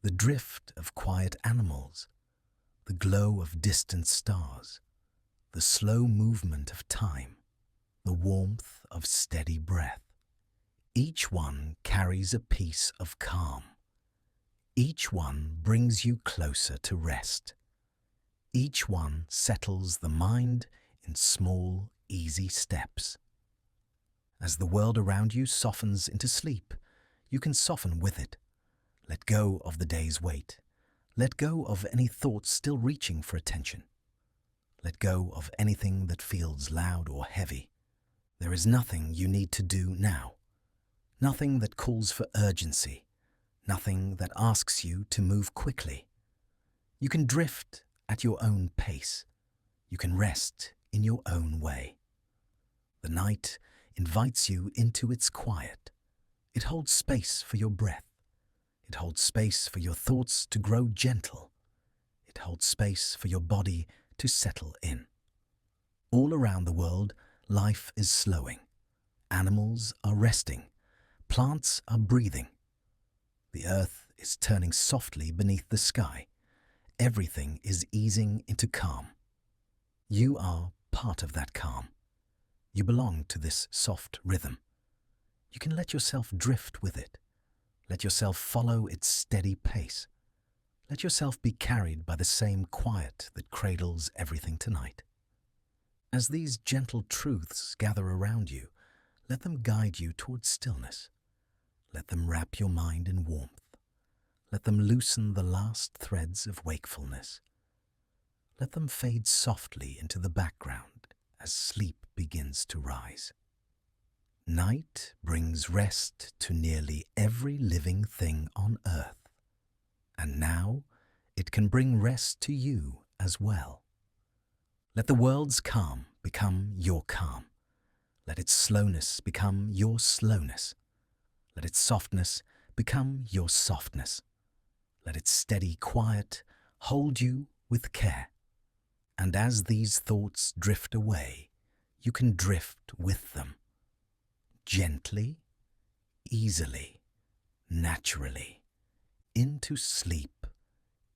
the drift of quiet animals, the glow of distant stars, the slow movement of time, the warmth of steady breath. Each one carries a piece of calm. Each one brings you closer to rest. Each one settles the mind in small, easy steps. As the world around you softens into sleep, you can soften with it. Let go of the day's weight. Let go of any thoughts still reaching for attention. Let go of anything that feels loud or heavy. There is nothing you need to do now. Nothing that calls for urgency. Nothing that asks you to move quickly. You can drift at your own pace. You can rest in your own way. The night invites you into its quiet. It holds space for your breath. It holds space for your thoughts to grow gentle. It holds space for your body to settle in. All around the world, Life is slowing. Animals are resting. Plants are breathing. The earth is turning softly beneath the sky. Everything is easing into calm. You are part of that calm. You belong to this soft rhythm. You can let yourself drift with it. Let yourself follow its steady pace. Let yourself be carried by the same quiet that cradles everything tonight. As these gentle truths gather around you, let them guide you towards stillness. Let them wrap your mind in warmth. Let them loosen the last threads of wakefulness. Let them fade softly into the background as sleep begins to rise. Night brings rest to nearly every living thing on earth, and now it can bring rest to you as well. Let the world's calm become your calm. Let its slowness become your slowness. Let its softness become your softness. Let its steady quiet hold you with care. And as these thoughts drift away, you can drift with them. Gently, easily, naturally, into sleep,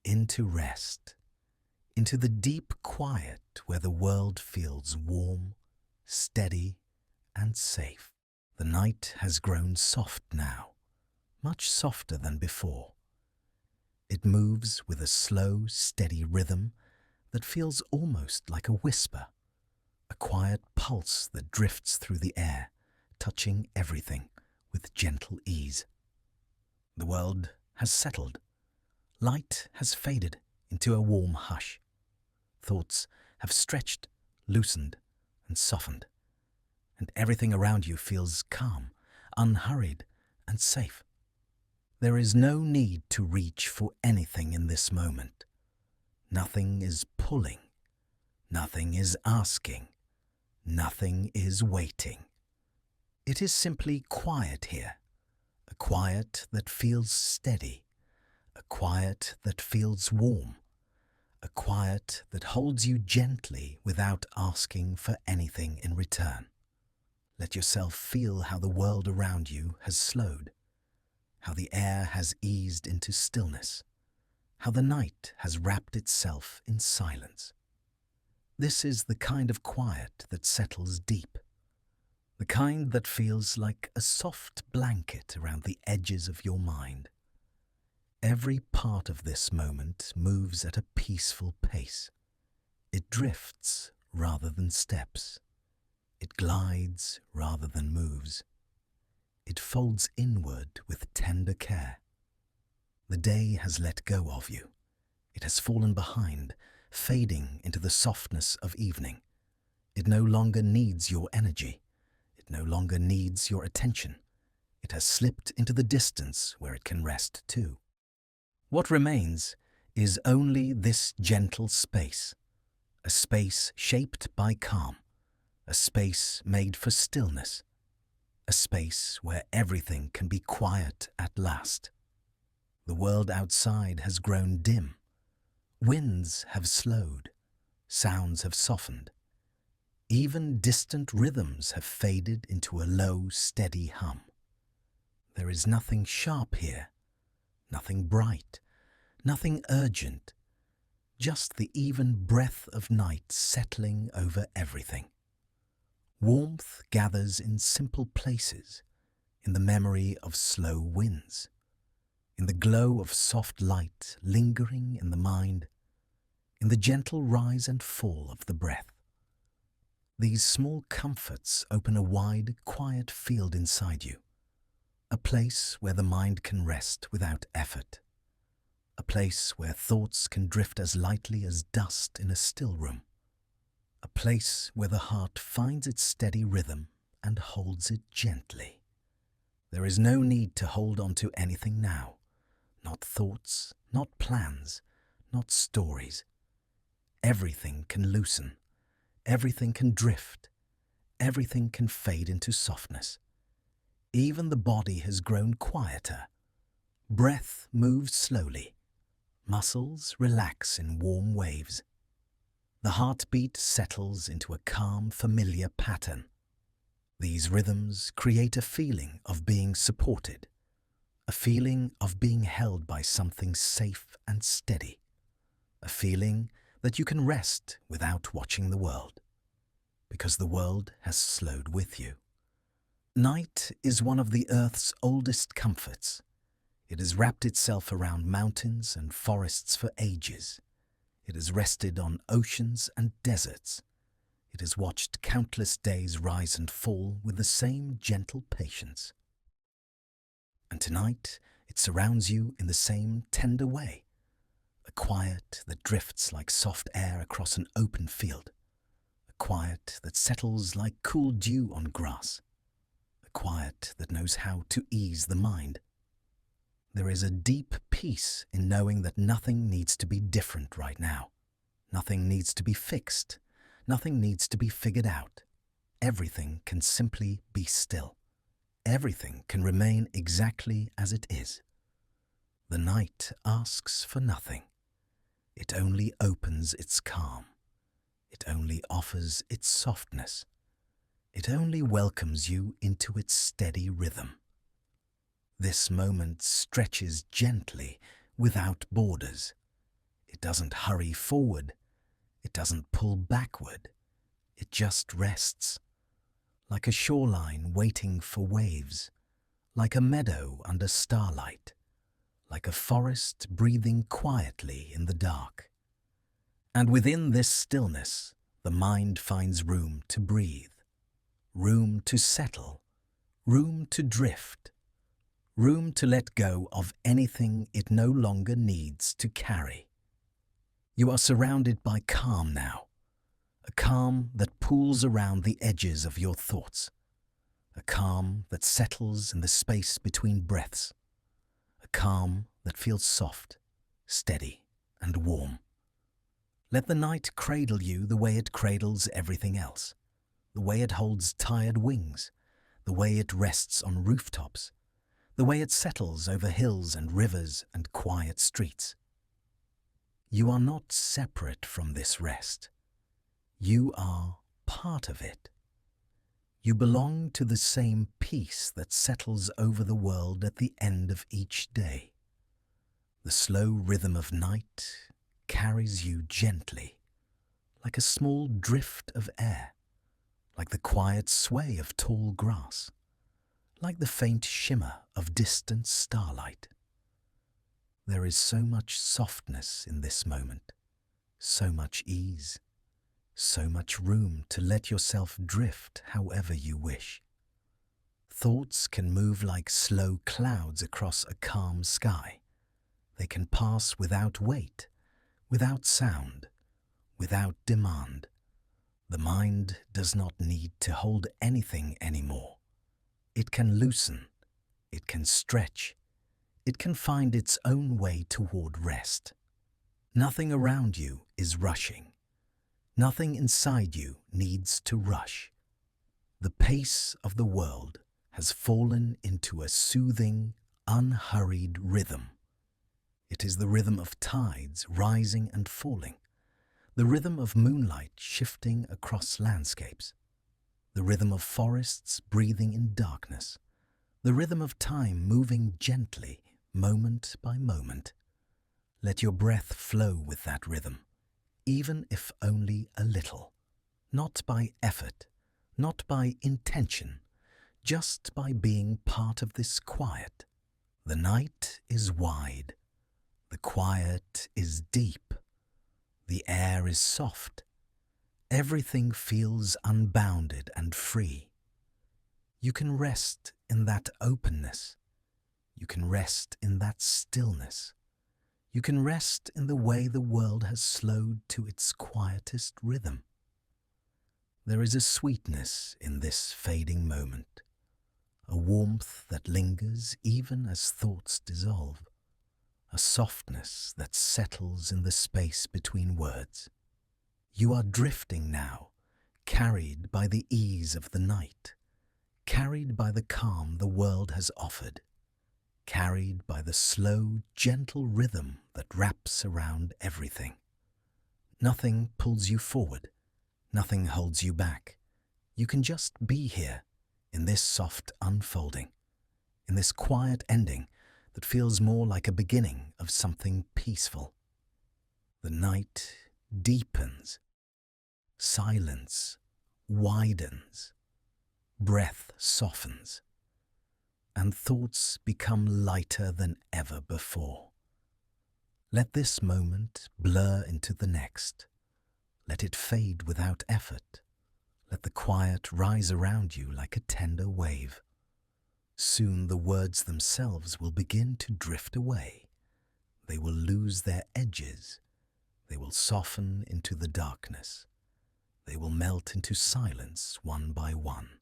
into rest, into the deep quiet where the world feels warm, steady, and safe. The night has grown soft now, much softer than before. It moves with a slow, steady rhythm that feels almost like a whisper, a quiet pulse that drifts through the air, touching everything with gentle ease. The world has settled. Light has faded into a warm hush. Thoughts have stretched, loosened, and softened. And everything around you feels calm, unhurried, and safe. There is no need to reach for anything in this moment. Nothing is pulling. Nothing is asking. Nothing is waiting. It is simply quiet here, a quiet that feels steady, a quiet that feels warm, a quiet that holds you gently without asking for anything in return. Let yourself feel how the world around you has slowed, how the air has eased into stillness, how the night has wrapped itself in silence. This is the kind of quiet that settles deep, the kind that feels like a soft blanket around the edges of your mind. Every part of this moment moves at a peaceful pace. It drifts rather than steps. It glides rather than moves. It folds inward with tender care. The day has let go of you. It has fallen behind, fading into the softness of evening. It no longer needs your energy. It no longer needs your attention. It has slipped into the distance where it can rest too. What remains is only this gentle space, a space shaped by calm, a space made for stillness, a space where everything can be quiet at last. The world outside has grown dim. Winds have slowed. Sounds have softened. Even distant rhythms have faded into a low, steady hum. There is nothing sharp here, nothing bright, nothing urgent, just the even breath of night settling over everything. Warmth gathers in simple places, in the memory of slow winds, in the glow of soft light lingering in the mind, in the gentle rise and fall of the breath. These small comforts open a wide, quiet field inside you, a place where the mind can rest without effort, a place where thoughts can drift as lightly as dust in a still room, a place where the heart finds its steady rhythm and holds it gently. There is no need to hold on to anything now, not thoughts, not plans, not stories. Everything can loosen, everything can drift, everything can fade into softness. Even the body has grown quieter. Breath moves slowly. Muscles relax in warm waves. The heartbeat settles into a calm, familiar pattern. These rhythms create a feeling of being supported, a feeling of being held by something safe and steady, a feeling that you can rest without watching the world, because the world has slowed with you. Night is one of the Earth's oldest comforts. It has wrapped itself around mountains and forests for ages. It has rested on oceans and deserts. It has watched countless days rise and fall with the same gentle patience. And tonight, it surrounds you in the same tender way, a quiet that drifts like soft air across an open field, a quiet that settles like cool dew on grass, a quiet that knows how to ease the mind. There is a deep peace in knowing that nothing needs to be different right now. Nothing needs to be fixed. Nothing needs to be figured out. Everything can simply be still. Everything can remain exactly as it is. The night asks for nothing. It only opens its calm. It only offers its softness. It only welcomes you into its steady rhythm. This moment stretches gently, without borders. It doesn't hurry forward. It doesn't pull backward. It just rests, like a shoreline waiting for waves, like a meadow under starlight, like a forest breathing quietly in the dark. And within this stillness, the mind finds room to breathe, room to settle, room to drift, room to let go of anything it no longer needs to carry. You are surrounded by calm now, a calm that pools around the edges of your thoughts, a calm that settles in the space between breaths, a calm that feels soft, steady, and warm. Let the night cradle you the way it cradles everything else, the way it holds tired wings, the way it rests on rooftops, the way it settles over hills and rivers and quiet streets. You are not separate from this rest. You are part of it. You belong to the same peace that settles over the world at the end of each day. The slow rhythm of night carries you gently, like a small drift of air, like the quiet sway of tall grass, like the faint shimmer of distant starlight. There is so much softness in this moment, so much ease, so much room to let yourself drift however you wish. Thoughts can move like slow clouds across a calm sky. They can pass without weight, without sound, without demand. The mind does not need to hold anything anymore. It can loosen, it can stretch, it can find its own way toward rest. Nothing around you is rushing. Nothing inside you needs to rush. The pace of the world has fallen into a soothing, unhurried rhythm. It is the rhythm of tides rising and falling, the rhythm of moonlight shifting across landscapes, the rhythm of forests breathing in darkness, the rhythm of time moving gently, moment by moment. Let your breath flow with that rhythm, even if only a little, not by effort, not by intention, just by being part of this quiet. The night is wide, the quiet is deep, the air is soft, everything feels unbounded and free. You can rest in that openness. You can rest in that stillness. You can rest in the way the world has slowed to its quietest rhythm. There is a sweetness in this fading moment, a warmth that lingers even as thoughts dissolve, a softness that settles in the space between words. You are drifting now, carried by the ease of the night, carried by the calm the world has offered, carried by the slow, gentle rhythm that wraps around everything. Nothing pulls you forward. Nothing holds you back. You can just be here, in this soft unfolding, in this quiet ending that feels more like a beginning of something peaceful. The night deepens, silence widens, breath softens, and thoughts become lighter than ever before. Let this moment blur into the next. Let it fade without effort. Let the quiet rise around you like a tender wave. Soon the words themselves will begin to drift away. They will lose their edges. They will soften into the darkness. They will melt into silence one by one.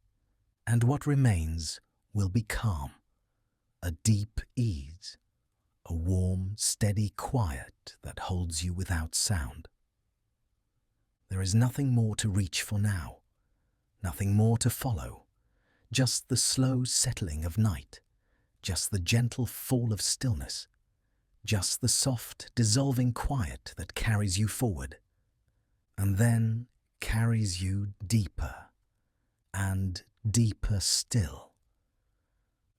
And what remains will be calm, a deep ease, a warm, steady quiet that holds you without sound. There is nothing more to reach for now, nothing more to follow, just the slow settling of night, just the gentle fall of stillness, just the soft, dissolving quiet that carries you forward, and then carries you deeper and deeper still,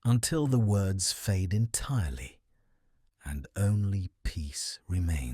until the words fade entirely and only peace remains.